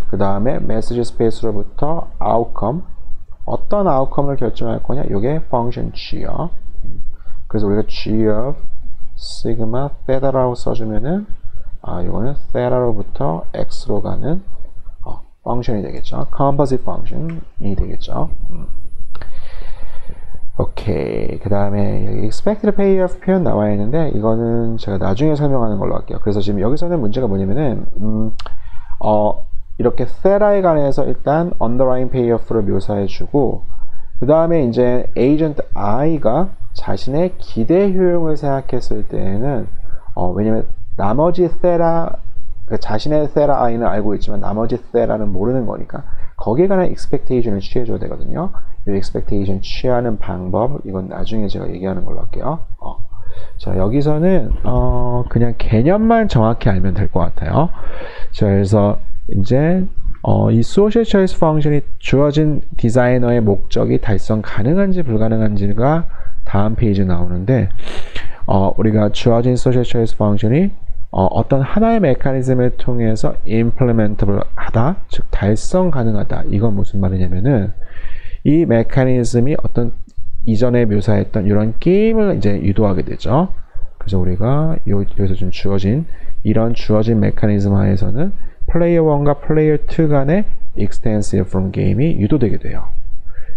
그 다음에 메시지 스페이스로부터 outcome, 어떤 outcome을 결정할 거냐, 이게 펑션 g요. 그래서 우리가 g of sigma theta라고 써주면은 이거는 theta로부터 x로 가는 펑션이 되겠죠. composite function이 되겠죠. 오케이. 오케이. 그 다음에 여기 expected payoff 표현 나와 있는데 이거는 제가 나중에 설명하는 걸로 할게요. 그래서 지금 여기서는 문제가 뭐냐면은 이렇게 theta에 관해서 일단 underlying payoff를 묘사해주고 그 다음에 이제 agent i가 자신의 기대 효용을 생각했을 때에는 왜냐면 나머지 theta 자신의 theta i는 알고 있지만 나머지 theta는 모르는 거니까 거기에 관한 expectation을 취해줘야 되거든요. 이 expectation 취하는 방법 이건 나중에 제가 얘기하는 걸로 할게요. 자 여기서는 그냥 개념만 정확히 알면 될 것 같아요. 자 그래서 이제 이 social choice function이 주어진 디자이너의 목적이 달성 가능한지 불가능한지가 다음 페이지에 나오는데 우리가 주어진 social choice function이 어떤 하나의 메커니즘을 통해서 implementable 하다, 즉 달성 가능하다. 이건 무슨 말이냐면은 이 메커니즘이 어떤 이전에 묘사했던 이런 게임을 이제 유도하게 되죠. 그래서 우리가 여기서 좀 이런 주어진 메커니즘 하에서는 플레이어 1과 플레이어 2 간의 extensive from game이 유도되게 돼요.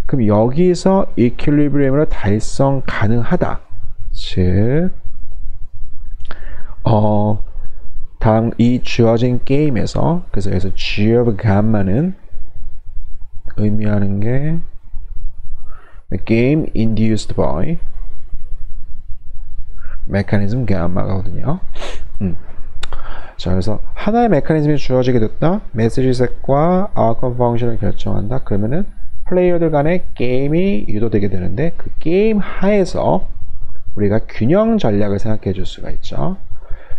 그럼 여기서 equilibrium을 달성 가능하다. 즉 다음 이 주어진 게임에서 그래서 여기서 G of gamma는 의미하는 게 game induced by mechanism gamma거든요. 자, 그래서 하나의 메커니즘이 주어지게 됐다. 메시지 셋과 아웃컴 펑션을 결정한다. 그러면은 플레이어들 간의 게임이 유도되게 되는데 그 게임 하에서 우리가 균형 전략을 생각해 줄 수가 있죠.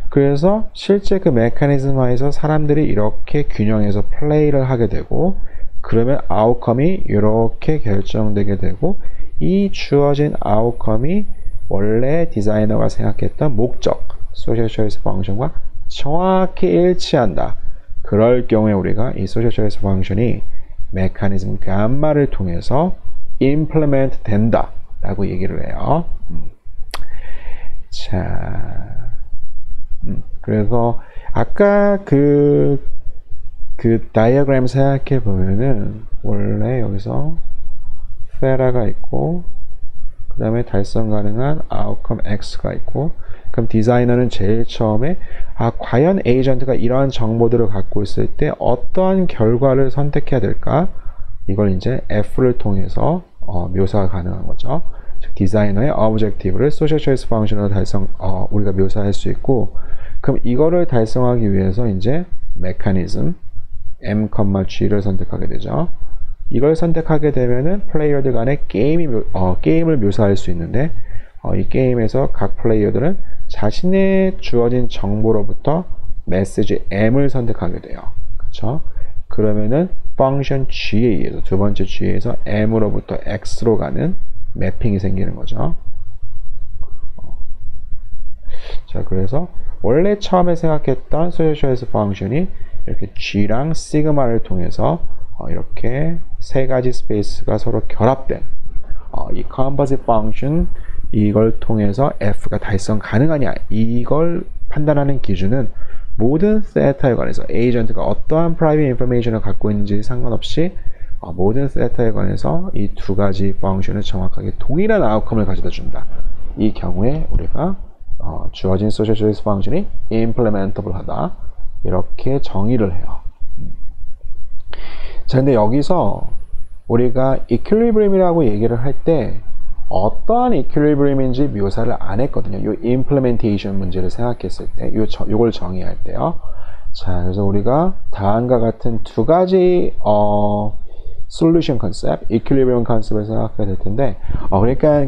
그래서 실제 그 메커니즘 하에서 사람들이 이렇게 균형해서 플레이를 하게 되고 그러면 아웃컴이 이렇게 결정되게 되고 이 주어진 아웃컴이 원래 디자이너가 생각했던 목적, 소셜 초이스 펑션과 정확히 일치한다. 그럴 경우에 우리가 이 소셜 초이스 펑션이 메커니즘 감마를 통해서 implement 된다 라고 얘기를 해요. 자, 그래서 아까 그 다이어그램 생각해 보면은 원래 여기서 theta가 있고 그 다음에 달성 가능한 outcome x가 있고 그럼 디자이너는 제일 처음에 과연 에이전트가 이러한 정보들을 갖고 있을 때 어떠한 결과를 선택해야 될까? 이걸 이제 F를 통해서 묘사가 가능한 거죠. 즉 디자이너의 objective를 social choice function으로 우리가 묘사할 수 있고 그럼 이거를 달성하기 위해서 이제 mechanism M,G를 선택하게 되죠. 이걸 선택하게 되면은 플레이어들 간의 게임을 묘사할 수 있는데 이 게임에서 각 플레이어들은 자신의 주어진 정보로부터 메시지 M을 선택하게 돼요. 그렇죠? 그러면은 펑션 G에 의해서 두 번째 G에서 M으로부터 X로 가는 매핑이 생기는 거죠. 자, 그래서 원래 처음에 생각했던 소셜 초이스 펑션이 이렇게 G랑 시그마를 통해서 이렇게 세 가지 스페이스가 서로 결합된 이 composite function 이걸 통해서 F가 달성 가능하냐 이걸 판단하는 기준은 모든 세타에 관해서 에이전트가 어떠한 프라이빗 인포메이션을 갖고 있는지 상관없이 모든 세타에 관해서 이 두 가지 펑션을 정확하게 동일한 아웃컴을 가져다 준다. 이 경우에 우리가 주어진 소셜 초이스 펑션이 implementable 하다 이렇게 정의를 해요. 자, 근데 여기서 우리가 equilibrium이라고 얘기를 할 때 어떠한 equilibrium인지 묘사를 안 했거든요. 이 implementation 문제를 생각했을 때, 요걸 정의할 때요. 자, 그래서 우리가 다음과 같은 두 가지 solution concept, equilibrium concept을 생각해야 될 텐데, 그러니까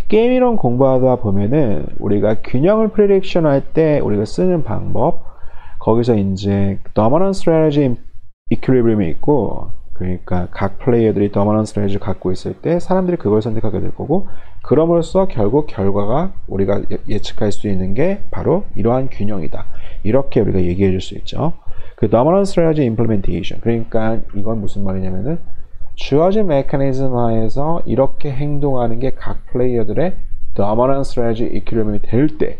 게임 이론 공부하다 보면은 우리가 균형을 prediction 할 때 우리가 쓰는 방법, 거기서 이제 dominant strategy equilibrium이 있고, 그러니까 각 플레이어들이 dominant strategy를 갖고 있을 때 사람들이 그걸 선택하게 될 거고, 그럼으로써 결국 결과가 우리가 예측할 수 있는 게 바로 이러한 균형이다. 이렇게 우리가 얘기해 줄 수 있죠. 그 dominant strategy implementation. 그러니까 이건 무슨 말이냐면은 주어진 메커니즘 하에서 이렇게 행동하는 게 각 플레이어들의 dominant strategy equilibrium이 될 때,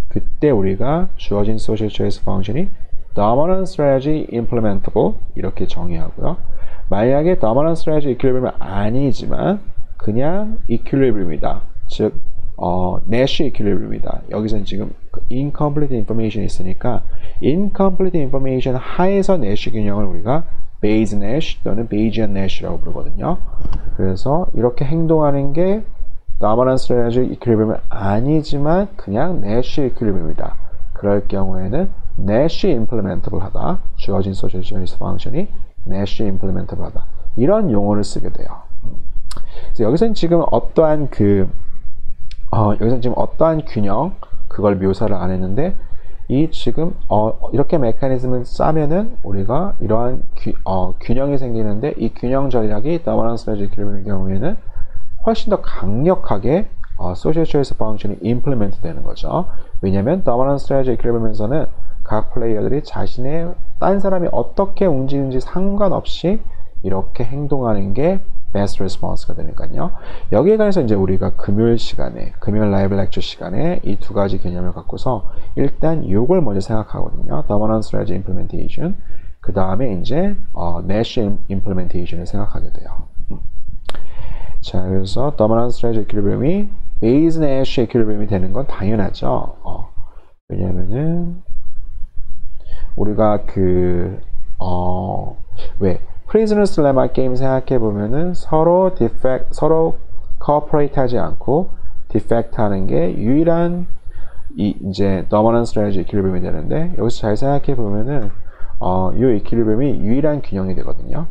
그때 우리가 주어진 social choice function이 dominant strategy implementable 이렇게 정의하고요. 만약에 dominant strategy equilibrium은 아니지만 그냥 equilibrium이다. 즉 Nash equilibrium이다. 여기서는 지금 incomplete information이 있으니까 incomplete information 하에서 Nash 균형을 우리가 Bayes Nash 또는 Bayesian Nash라고 부르거든요. 그래서 이렇게 행동하는 게 dominant strategy equilibrium은 아니지만 그냥 Nash equilibrium이다. 그럴 경우에는 Nash implementable 하다. 주어진 social choice function이 Nash implementable 하다. 이런 용어를 쓰게 돼요. 그래서 여기서는 지금 어떠한 균형 그걸 묘사를 안 했는데 이 지금 이렇게 메커니즘을 짜면은 우리가 이러한 균형이 생기는데 이 균형 전략이 dominant strategy equilibrium의 경우에는 훨씬 더 강력하게 social choice function이 implement 되는 거죠. 왜냐하면 dominant strategy equilibrium에서는 각 플레이어들이 자신의 딴 사람이 어떻게 움직이는지 상관없이 이렇게 행동하는 게 best response가 되니까요. 여기에 관해서 이제 우리가 금요일 라이브 렉처 시간에 이 두 가지 개념을 갖고서 일단 이걸 먼저 생각하거든요. dominant strategy implementation. 그 다음에 이제 Nash implementation을 생각하게 돼요. 자, 그래서 dominant strategy equilibrium이 Bayes Nash equilibrium이 되는 건 당연하죠. 왜냐면은 우리가 Prisoner's Dilemma 게임 생각해 보면은 서로 cooperate 하지 않고 defect 하는 게 유일한 이제 dominant strategy equilibrium이 되는데 여기서 잘 생각해 보면은 이 equilibrium이 유일한 균형이 되거든요.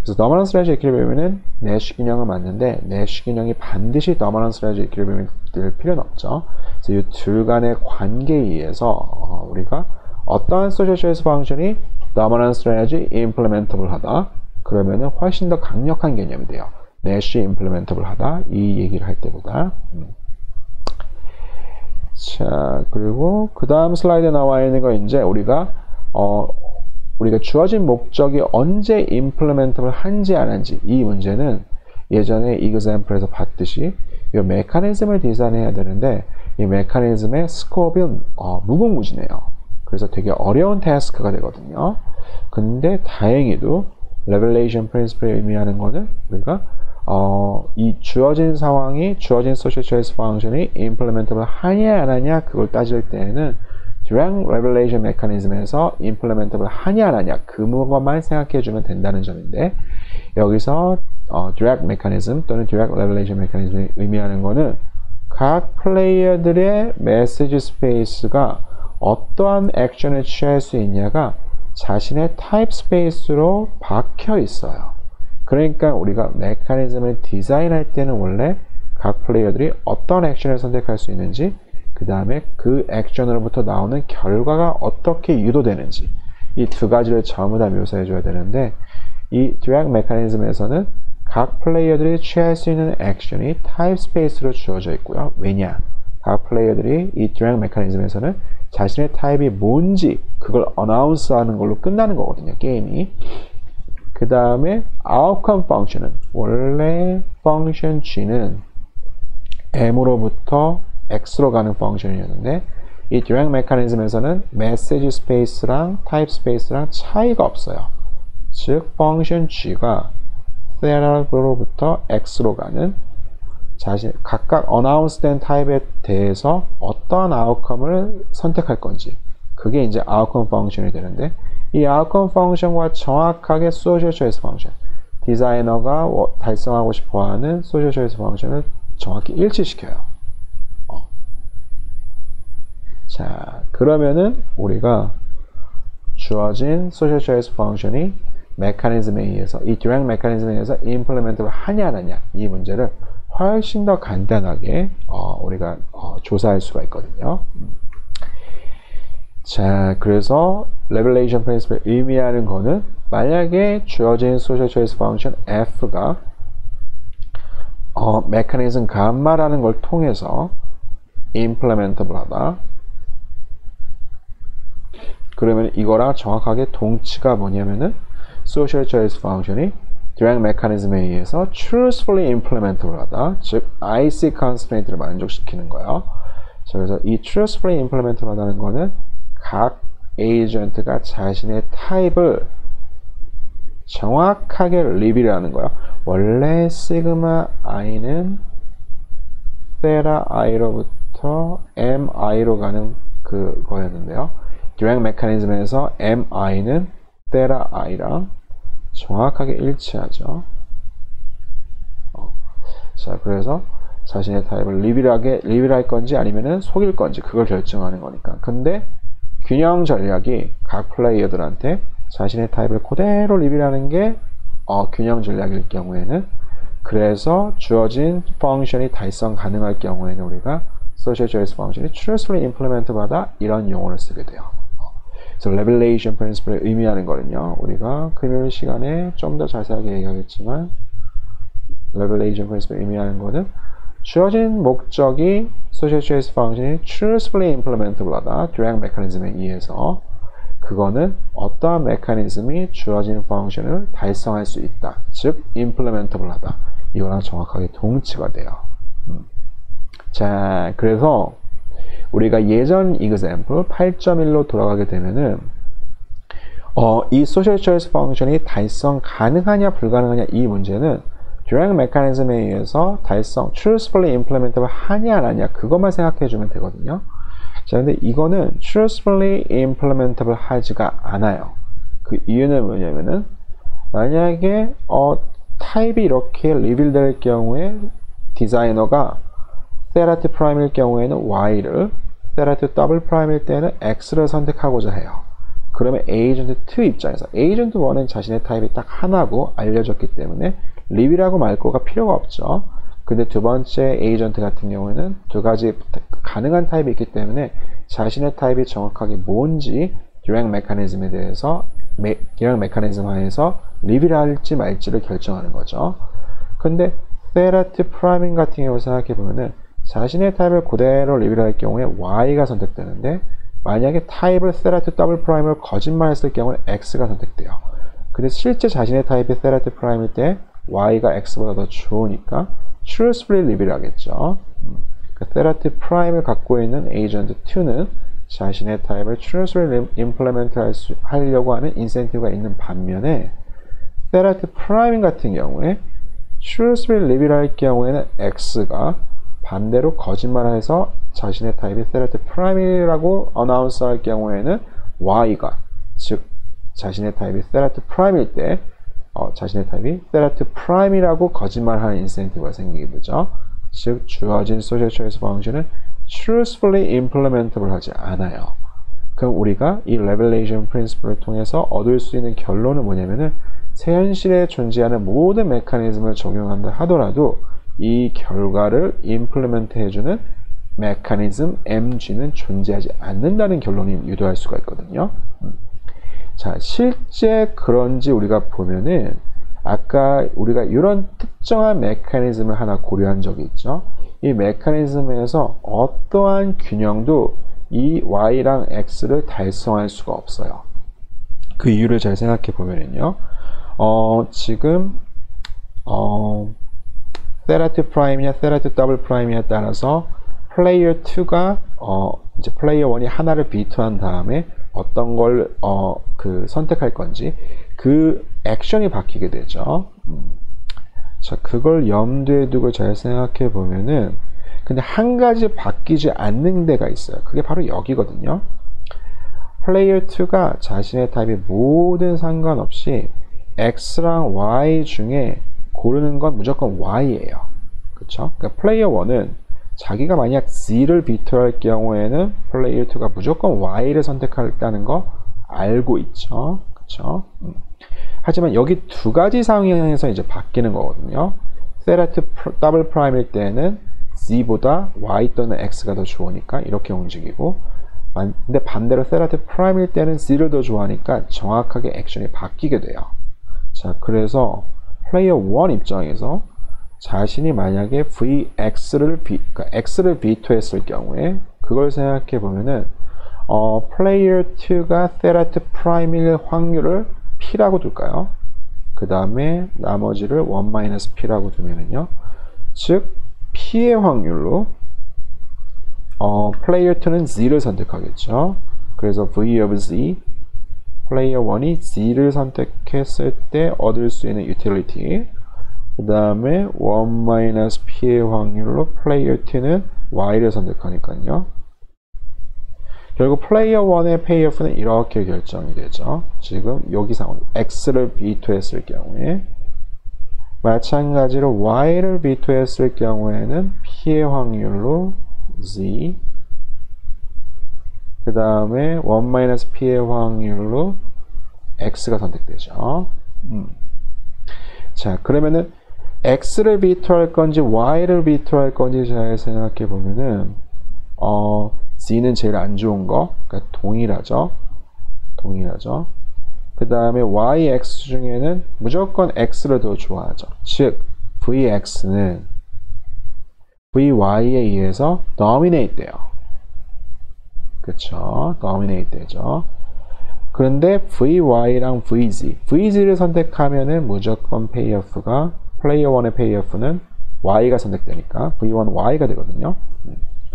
그래서 dominant strategy equilibrium은 Nash 균형은 맞는데 Nash 균형이 반드시 dominant strategy equilibrium이 될 필요는 없죠. 그래서 이 둘 간의 관계에 의해서 우리가 어떠한 social choice function이 dominant strategy implementable 하다. 그러면은 훨씬 더 강력한 개념이 돼요. Nash implementable 하다. 이 얘기를 할 때보다. 자, 그리고 그 다음 슬라이드에 나와 있는 거 이제 우리가 주어진 목적이 언제 implementable 한지 안 한지 이 문제는 예전에 example에서 봤듯이 이 메커니즘을 디자인해야 되는데 이 메커니즘의 스코업이 무궁무진해요. 그래서 되게 어려운 태스크가 되거든요. 근데 다행히도 Revelation Principle이 의미하는 거는 우리가 이 주어진 상황이 주어진 social choice function이 implementable 하냐 안 하냐 그걸 따질 때에는 Direct Revelation Mechanism에서 implementable 하냐 안 하냐 그것만 생각해 주면 된다는 점인데 여기서 Direct Mechanism 또는 Direct Revelation Mechanism이 의미하는 거는 각 플레이어들의 메시지 스페이스가 어떠한 액션을 취할 수 있냐가 자신의 타입 스페이스로 박혀 있어요. 그러니까 우리가 메커니즘을 디자인할 때는 원래 각 플레이어들이 어떤 액션을 선택할 수 있는지 그 다음에 그 액션으로부터 나오는 결과가 어떻게 유도되는지 이 두 가지를 전부 다 묘사해 줘야 되는데 이 디렉트 메커니즘에서는 각 플레이어들이 취할 수 있는 액션이 타입 스페이스로 주어져 있고요. 왜냐? 각 플레이어들이 이 디렉트 메커니즘에서는 자신의 타입이 뭔지 그걸 어나운스 하는 걸로 끝나는 거거든요. 게임이. 그 다음에 outcome function은 원래 function G는 M으로부터 X로 가는 펑션이었는데 이 direct mechanism에서는 message space랑 type space랑 차이가 없어요. 즉 function G가 theta로부터 X로 가는 각각 announce 된 타입에 대해서 어떤 outcome을 선택할 건지 그게 이제 outcome function이 되는데 이 outcome function과 정확하게 social choice function 디자이너가 달성하고 싶어하는 social choice function을 정확히 일치시켜요. 자, 그러면은 우리가 주어진 social choice function이 메커니즘에 의해서 이 direct 메커니즘에 의해서 implementable 하냐 안 하냐 이 문제를 훨씬 더 간단하게 우리가 조사할 수가 있거든요. 자, 그래서 Revelation Principle 의미하는 거는 만약에 주어진 social choice function f가 메커니즘 감마라는 걸 통해서 implementable 하다. 그러면 이거랑 정확하게 동치가 뭐냐면은 social choice function이 direct mechanism에 의해서 truthfully implementable 하다. 즉 IC constraint를 만족시키는 거예요. 그래서 이 truthfully implementable 하다는 거는 각 에이전트가 자신의 타입을 정확하게 리뷰라는 거예요. 원래 시그마 i는 세타 i로부터 mi로 가는 그거였는데요. 디렉 메커니즘에서 mi는 세타 i랑 정확하게 일치하죠. 자, 그래서 자신의 타입을 리뷰할 건지 아니면은 속일 건지 그걸 결정하는 거니까. 근데 균형 전략이 각 플레이어들한테 자신의 타입을 그대로 리뷰하는 게 균형 전략일 경우에는, 그래서 주어진 펑션이 달성 가능할 경우에는 우리가 social choice 펑션이 truthfully implement 받아 이런 용어를 쓰게 돼요. 그래서 revelation principle을 의미하는 거는요, 우리가 금요일 시간에 좀 더 자세하게 얘기하겠지만, revelation principle을 의미하는 거는 주어진 목적이 social choice 펑션이 truthfully implementable 하다, direct mechanism에 의해서 그거는 어떠한 메커니즘이 주어진 펑션을 달성할 수 있다, 즉 implementable 하다, 이거랑 정확하게 동치가 돼요. 자, 그래서 우리가 예전 example 8.1로 돌아가게 되면은 이 social choice 펑션이 달성 가능하냐 불가능하냐 이 문제는 direct mechanism에 의해서 달성 truthfully implementable 하냐 안 하냐 그것만 생각해 주면 되거든요. 자, 근데 이거는 truthfully implementable 하지가 않아요. 그 이유는 뭐냐면은 만약에 타입이 이렇게 리빌 될 경우에 디자이너가 세라트 프라임일 경우에는 y를, 세라트 더블 프라임일 때는 x를 선택하고자 해요. 그러면 에이전트 2 입장에서 에이전트 1은 자신의 타입이 딱 하나고 알려졌기 때문에 리빌하고 말 거가 필요가 없죠. 근데 두 번째 에이전트 같은 경우에는 두 가지 가능한 타입이 있기 때문에 자신의 타입이 정확하게 뭔지 디렉 메커니즘에 대해서 디렉 메커니즘 하에서 리빌할지 말지를 결정하는 거죠. 근데 세라트 프라이밍 같은 경우 생각해 보면은 자신의 타입을 그대로 리빌할 경우에 y가 선택되는데, 만약에 타입을 세라트 더블 프라임을 거짓말했을 경우에 x가 선택돼요. 근데 실제 자신의 타입이 세라트 프라임일 때 y가 x보다 더 좋으니까 truthfully 리빌하겠죠. 세라트 프라임을 갖고 있는 에이전트 2는 자신의 타입을 truthfully implement 하려고 하는 인센티브가 있는 반면에, 세라트 프라이밍 같은 경우에 truthfully 리빌할 경우에는 x가 반대로 거짓말해서 자신의 타입이 세라트 프라임이라고 어나운스 할 경우에는 y가, 즉 자신의 타입이 세라트 프라임일 때 자신의 타입이 세라트 프라임이라고 거짓말하는 인센티브가 생기게 되죠. 즉 주어진 social choice 펑션은 truthfully implementable 하지 않아요. 그럼 우리가 이 revelation principle을 통해서 얻을 수 있는 결론은 뭐냐면은, 세현실에 존재하는 모든 메커니즘을 적용한다 하더라도 이 결과를 implement 해주는 메커니즘 MG는 존재하지 않는다는 결론이 유도할 수가 있거든요. 자, 실제 그런지 우리가 보면은 아까 우리가 이런 특정한 메커니즘을 하나 고려한 적이 있죠. 이 메커니즘에서 어떠한 균형도 이 y랑 x를 달성할 수가 없어요. 그 이유를 잘 생각해 보면은요, 지금 세라트 프라임이냐 세라트 더블 프라임이냐에 따라서 플레이어 2가 이제 플레이어 1이 하나를 비트한 다음에 어떤 걸 선택할 건지 그 액션이 바뀌게 되죠. 자, 그걸 염두에 두고 잘 생각해 보면은, 근데 한 가지 바뀌지 않는 데가 있어요. 그게 바로 여기거든요. 플레이어 2가 자신의 타입이 모든 상관없이 x랑 y 중에 고르는 건 무조건 y예요. 그쵸? 그러니까 플레이어 1은 자기가 만약 z를 비트할 경우에는 플레이어 2가 무조건 y를 선택하겠다는 거 알고 있죠. 그쵸? 하지만 여기 두 가지 상황에서 이제 바뀌는 거거든요. 세라트 더블 프라임일 때는 z보다 y 또는 x가 더 좋으니까 이렇게 움직이고, 근데 반대로 세라트 프라임일 때는 z를 더 좋아하니까 정확하게 액션이 바뀌게 돼요. 자, 그래서 플레이어 1 입장에서 자신이 만약에 x를 비토했을 경우에 그걸 생각해 보면은 플레이어 2가 세라트 프라임일 확률을 p라고 둘까요? 그 다음에 나머지를 1-p라고 두면은요, 즉 p의 확률로 플레이어 2는 z를 선택하겠죠. 그래서 v of z 플레이어 1이 Z를 선택했을 때 얻을 수 있는 유틸리티, 그 다음에 1-P의 확률로 플레이어 2는 Y를 선택하니까요. 결국 플레이어 1의 페이오프는 이렇게 결정이 되죠. 지금 여기 상황 X를 B2했을 경우에, 마찬가지로 Y를 B2했을 경우에는 P의 확률로 Z, 그 다음에 1-P의 확률로 X가 선택되죠. 자, 그러면은 X를 B2 할 건지 Y를 B2 할 건지 잘 생각해 보면은 Z는 제일 안 좋은 거, 그러니까 동일하죠. 그 다음에 YX 중에는 무조건 X를 더 좋아하죠. 즉, VX는 VY에 의해서 dominate 돼요. 그쵸? dominate 되죠. 그런데 VY랑 VZ를 선택하면은 무조건 페이오프가, 플레이어 1의 페이오프는 Y가 선택되니까 V1Y가 되거든요.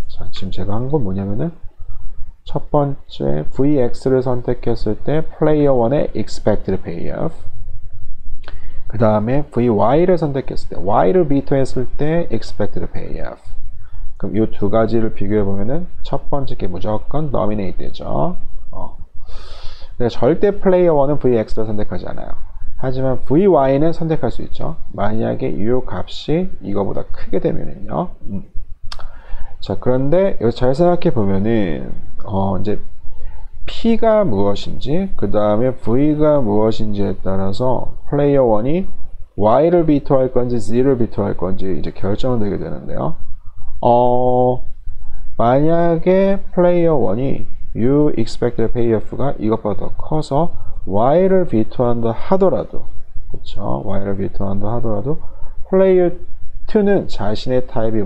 자, 지금 제가 한 건 뭐냐면은 첫 번째 VX를 선택했을 때 플레이어 1의 expected payoff, 그 다음에 VY를 선택했을 때 Y를 B2 했을 때 expected payoff. 그럼 이 두 가지를 비교해 보면은 첫 번째 게 무조건 dominate 되죠. 절대 플레이어 1은 VX를 선택하지 않아요. 하지만 VY는 선택할 수 있죠. 만약에 이 값이 이거보다 크게 되면은요. 자, 그런데 여기서 잘 생각해 보면은 이제 P가 무엇인지, 그 다음에 V가 무엇인지에 따라서 플레이어 1이 Y를 B2 할 건지 Z를 B2 할 건지 이제 결정되게 되는데요. 만약에 플레이어 1이 U expected payoff가 이것보다 더 커서 Y를 B2 한다 하더라도, 그쵸? Y를 B2 한다 하더라도 플레이어 2는 자신의 타입이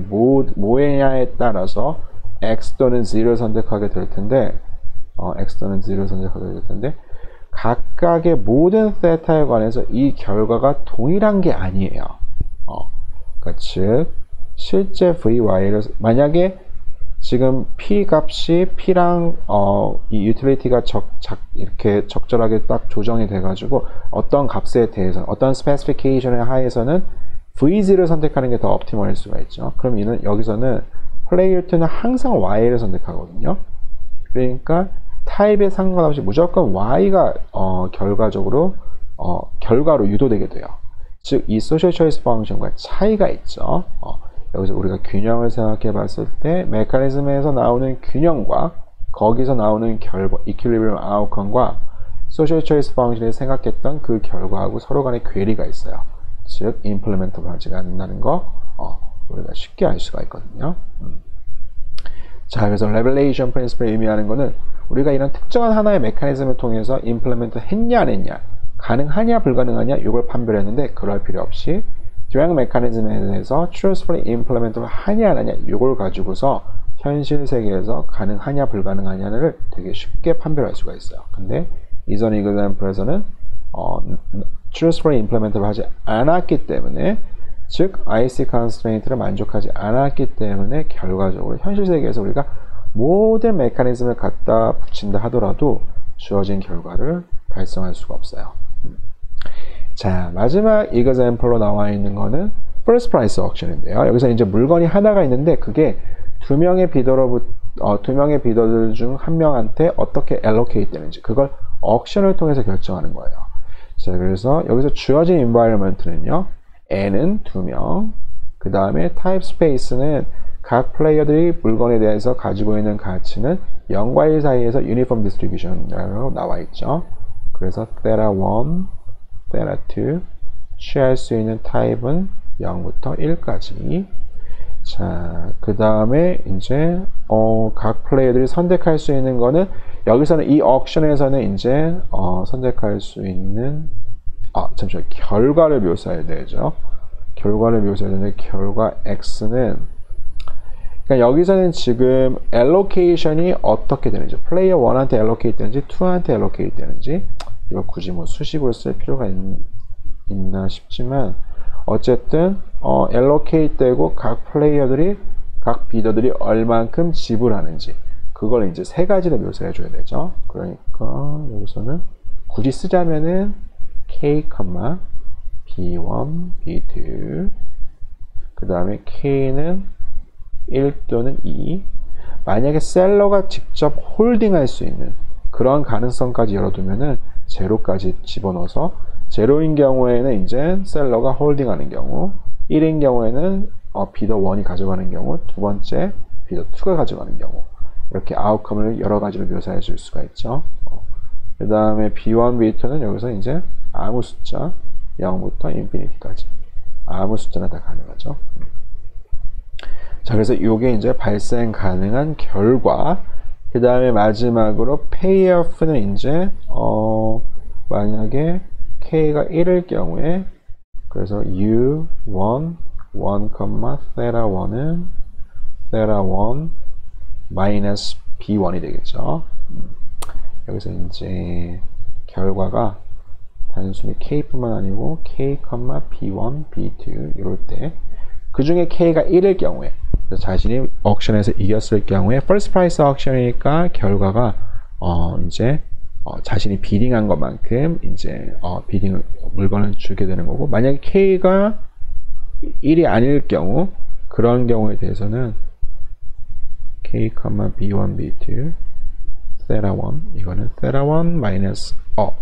뭐냐에 따라서 X 또는 Z를 선택하게 될 텐데, 각각의 모든 세타에 관해서 이 결과가 동일한 게 아니에요. 그러니까 즉, 실제 VY를, 만약에 지금 P 값이 P랑 이 유틸리티가 이렇게 적절하게 딱 조정이 돼가지고 어떤 값에 대해서, 어떤 스페시피케이션의 하에서는 VZ를 선택하는 게 더 옵티멀일 수가 있죠. 그럼 이는 여기서는 플레이어 2는 항상 Y를 선택하거든요. 그러니까 타입에 상관없이 무조건 Y가 결과로 유도되게 돼요. 즉, 이 소셜 초이스 펑션과 차이가 있죠. 여기서 우리가 균형을 생각해 봤을 때 메커니즘에서 나오는 균형과 거기서 나오는 결과, 이퀄리브리엄 아웃컴과 소셜 초이스 펑션이 생각했던 그 결과하고 서로 간의 괴리가 있어요. 즉, 임플리멘트가 하지가 않는다는 거 우리가 쉽게 알 수가 있거든요. 자, 그래서 레벨레이션 프린시플이 의미하는 거는 우리가 이런 특정한 하나의 메커니즘을 통해서 임플리멘트 했냐 안 했냐, 가능하냐 불가능하냐 이걸 판별했는데, 그럴 필요 없이 디렉 메커니즘에 대해서 truthfully implement를 하냐 안 하냐 이걸 가지고서 현실 세계에서 가능하냐 불가능하냐를 되게 쉽게 판별할 수가 있어요. 근데 이전 example에서는 truthfully implement를 하지 않았기 때문에, 즉 IC constraint를 만족하지 않았기 때문에 결과적으로 현실 세계에서 우리가 모든 메커니즘을 갖다 붙인다 하더라도 주어진 결과를 달성할 수가 없어요. 자, 마지막 example로 나와 있는 거는 first price auction인데요. 여기서 이제 물건이 하나가 있는데 그게 두 명의 비더들 중 한 명한테 어떻게 allocate 되는지, 그걸 auction을 통해서 결정하는 거예요. 자, 그래서 여기서 주어진 environment는요, N은 2명, 그 다음에 type space는 각 플레이어들이 물건에 대해서 가지고 있는 가치는 0과 1 사이에서 uniform distribution이라고 나와 있죠. 그래서 theta 1, theta 2, 취할 수 있는 타입은 0부터 1까지. 자, 그 다음에 이제 각 플레이어들이 선택할 수 있는 거는, 여기서는 이 auction에서는 이제 선택할 수 있는 잠시만, 결과를 묘사해야 되죠. 결과를 묘사해야 되는데, 결과 X는, 그러니까 여기서는 지금 allocation이 어떻게 되는지, 플레이어 1한테 allocate 되는지 2한테 allocate 되는지, 이걸 굳이 뭐 수식으로 쓸 필요가 있나 싶지만, 어쨌든 allocate 되고 각 플레이어들이, 각 비더들이 얼만큼 지불하는지, 그걸 이제 세 가지로 묘사해 줘야 되죠. 그러니까 여기서는 굳이 쓰자면은 K, B1, B2 그 다음에 K는 1 또는 2 만약에 셀러가 직접 홀딩할 수 있는 그런 가능성까지 열어두면은 제로까지 집어넣어서 제로인 경우에는 이제 셀러가 홀딩하는 경우 1인 경우에는 비더 1이 가져가는 경우 두 번째 비더 2가 가져가는 경우 이렇게 아웃컴을 여러 가지로 묘사해 줄 수가 있죠. 그 다음에 B1, B2는 여기서 이제 아무 숫자 0부터 인피니티까지 아무 숫자나 다 가능하죠. 자, 그래서 이게 이제 발생 가능한 결과. 그 다음에 마지막으로 payOff는 이제 만약에 k가 1일 경우에 그래서 u1, 1, theta1은 theta1 마이너스 b1이 되겠죠. 여기서 이제 결과가 단순히 k뿐만 아니고 k, b1, b2 이럴 때 그 중에 k가 1일 경우에 자신이 옥션에서 이겼을 경우에 first price auction이니까 결과가 이제 자신이 비딩한 것만큼 이제 비딩 물건을 주게 되는 거고 만약에 K가 1이 아닐 경우 그런 경우에 대해서는 K, B1, B2 theta 1 이거는 theta 1 마이너스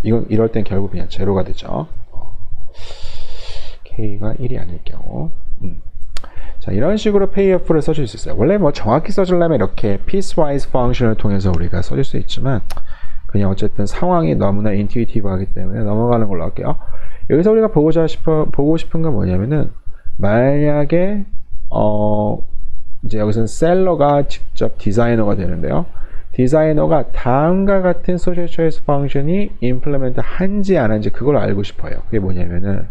이건 이럴 땐 결국 그냥 제로가 되죠. K가 1이 아닐 경우 자, 이런 식으로 payOff를 써줄 수 있어요. 원래 뭐 정확히 써주려면 이렇게 piecewise function을 통해서 우리가 써줄 수 있지만 그냥 어쨌든 상황이 너무나 intuitive하기 때문에 넘어가는 걸로 할게요. 여기서 우리가 보고 싶은 건 뭐냐면은 만약에 이제 여기서는 셀러가 직접 디자이너가 되는데요. 디자이너가 다음과 같은 social choice function이 implement 한지 안 한지 그걸 알고 싶어요. 그게 뭐냐면은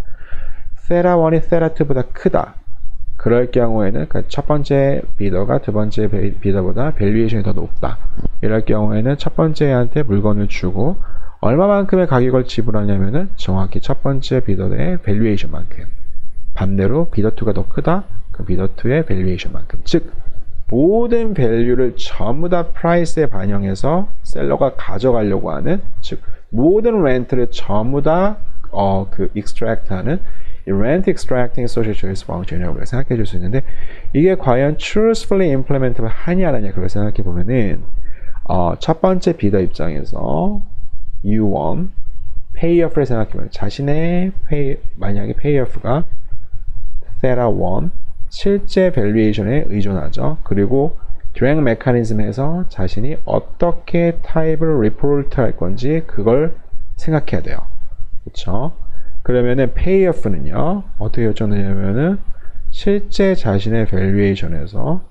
theta 1이 theta 2보다 크다. 그럴 경우에는 첫 번째 비더가 두 번째 비더보다 밸류에이션이 더 높다. 이럴 경우에는 첫 번째한테 물건을 주고 얼마만큼의 가격을 지불하냐면은 정확히 첫 번째 비더의 밸류에이션만큼. 반대로 비더 2가 더 크다. 그 비더 2의 밸류에이션만큼. 즉 모든 밸류를 전부 다 프라이스에 반영해서 셀러가 가져가려고 하는 즉 모든 렌트를 전부 다 extract하는 rent extracting social choice function이라고 우리가 생각해 줄 수 있는데 이게 과연 truthfully implementable 하냐 안 하냐 그걸 생각해 보면은 첫 번째 비더 입장에서 U1 payoff를 생각해 보면 자신의 만약에 payoff가 theta 1 실제 밸류에이션에 의존하죠. 그리고 드랙 메커니즘에서 자신이 어떻게 타입을 리포트 할 건지 그걸 생각해야 돼요. 그렇죠? 그러면은 payOff는요 어떻게 결정되냐면은 실제 자신의 밸류에이션에서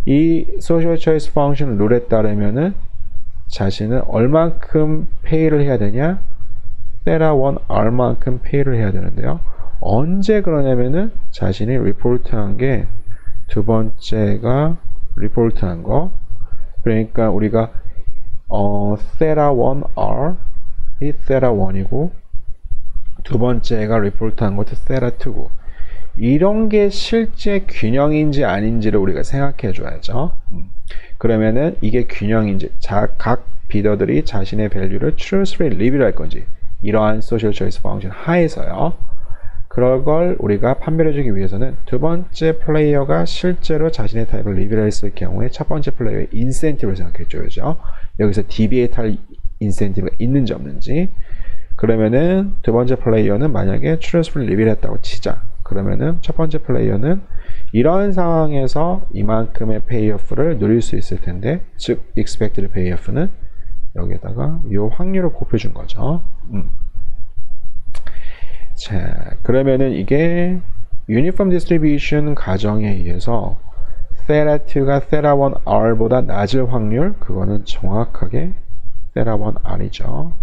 이 social choice function 룰에 따르면은 자신은 얼만큼 pay를 해야 되냐 theta 1 r만큼 pay를 해야 되는데요. 언제 그러냐면은 자신이 리포트한 게 두 번째가 리포트한 거 그러니까 우리가 theta 1 r 이 theta 1이고 두 번째가 리포트한 것도 theta 2고 이런 게 실제 균형인지 아닌지를 우리가 생각해 줘야죠. 그러면은 이게 균형인지 각 비더들이 자신의 밸류를 truthfully 리뷰를 할 건지 이러한 social choice function 하에서요. 그런 걸 우리가 판별해 주기 위해서는 두 번째 플레이어가 실제로 자신의 타입을 리뷰를 했을 경우에 첫 번째 플레이어의 인센티브를 생각해 줘야죠. 여기서 deviate 할 인센티브가 있는지 없는지 그러면은 두 번째 플레이어는 만약에 truthfully 리뷰를 했다고 치자. 그러면은 첫 번째 플레이어는 이런 상황에서 이만큼의 payOff를 누릴 수 있을 텐데 즉 expected payOff는 여기에다가 이 확률을 곱해준 거죠. 자, 그러면은 이게 uniform distribution 가정에 의해서 theta 2가 theta 1 r보다 낮을 확률 그거는 정확하게 theta 1 r이죠.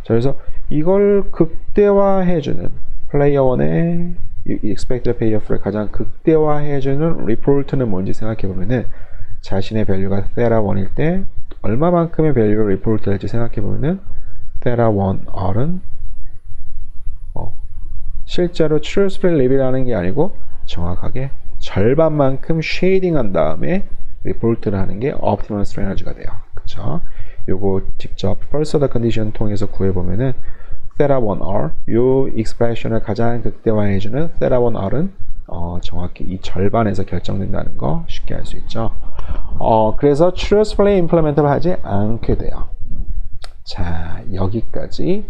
자, 그래서 이걸 극대화해주는 플레이어 1의 expected payoff를 가장 극대화해주는 리포트는 뭔지 생각해보면은 자신의 밸류가 theta 1일 때 얼마만큼의 밸류를 리포트 할지 생각해보면은 theta 1 r은 실제로 truthfully 리뷰하는 게 아니고 정확하게 절반만큼 쉐이딩 한 다음에 리포트를 하는 게 optimal strategy가 돼요. 그쵸? 요거 직접 first order condition 통해서 구해보면은 theta 1R 요 expression을 가장 극대화해주는 theta 1R은 정확히 이 절반에서 결정된다는 거 쉽게 알 수 있죠. 그래서 truthfully implementable 하지 않게 돼요. 자, 여기까지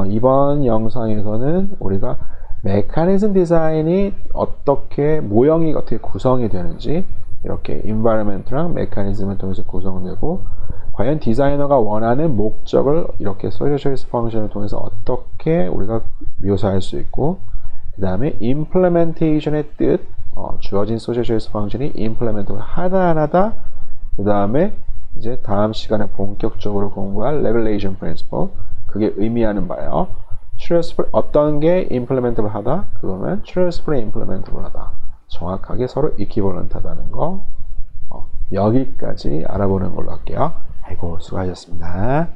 이번 영상에서는 우리가 메커니즘 디자인이 어떻게 모형이 어떻게 구성이 되는지 이렇게 environment랑 메커니즘을 통해서 구성되고 과연 디자이너가 원하는 목적을 이렇게 소셜 초이스 펑션을 통해서 어떻게 우리가 묘사할 수 있고 그 다음에 implementation의 뜻 주어진 소셜 초이스 펑션이 implementable 하다 안 하다 그 다음에 이제 다음 시간에 본격적으로 공부할 revelation principle 그게 의미하는 바예요. truthful 어떤 게 implementable 하다 그러면 truthfully implementable 하다 정확하게 서로 equivalent 하다는 거 여기까지 알아보는 걸로 할게요. 아이고 수고하셨습니다.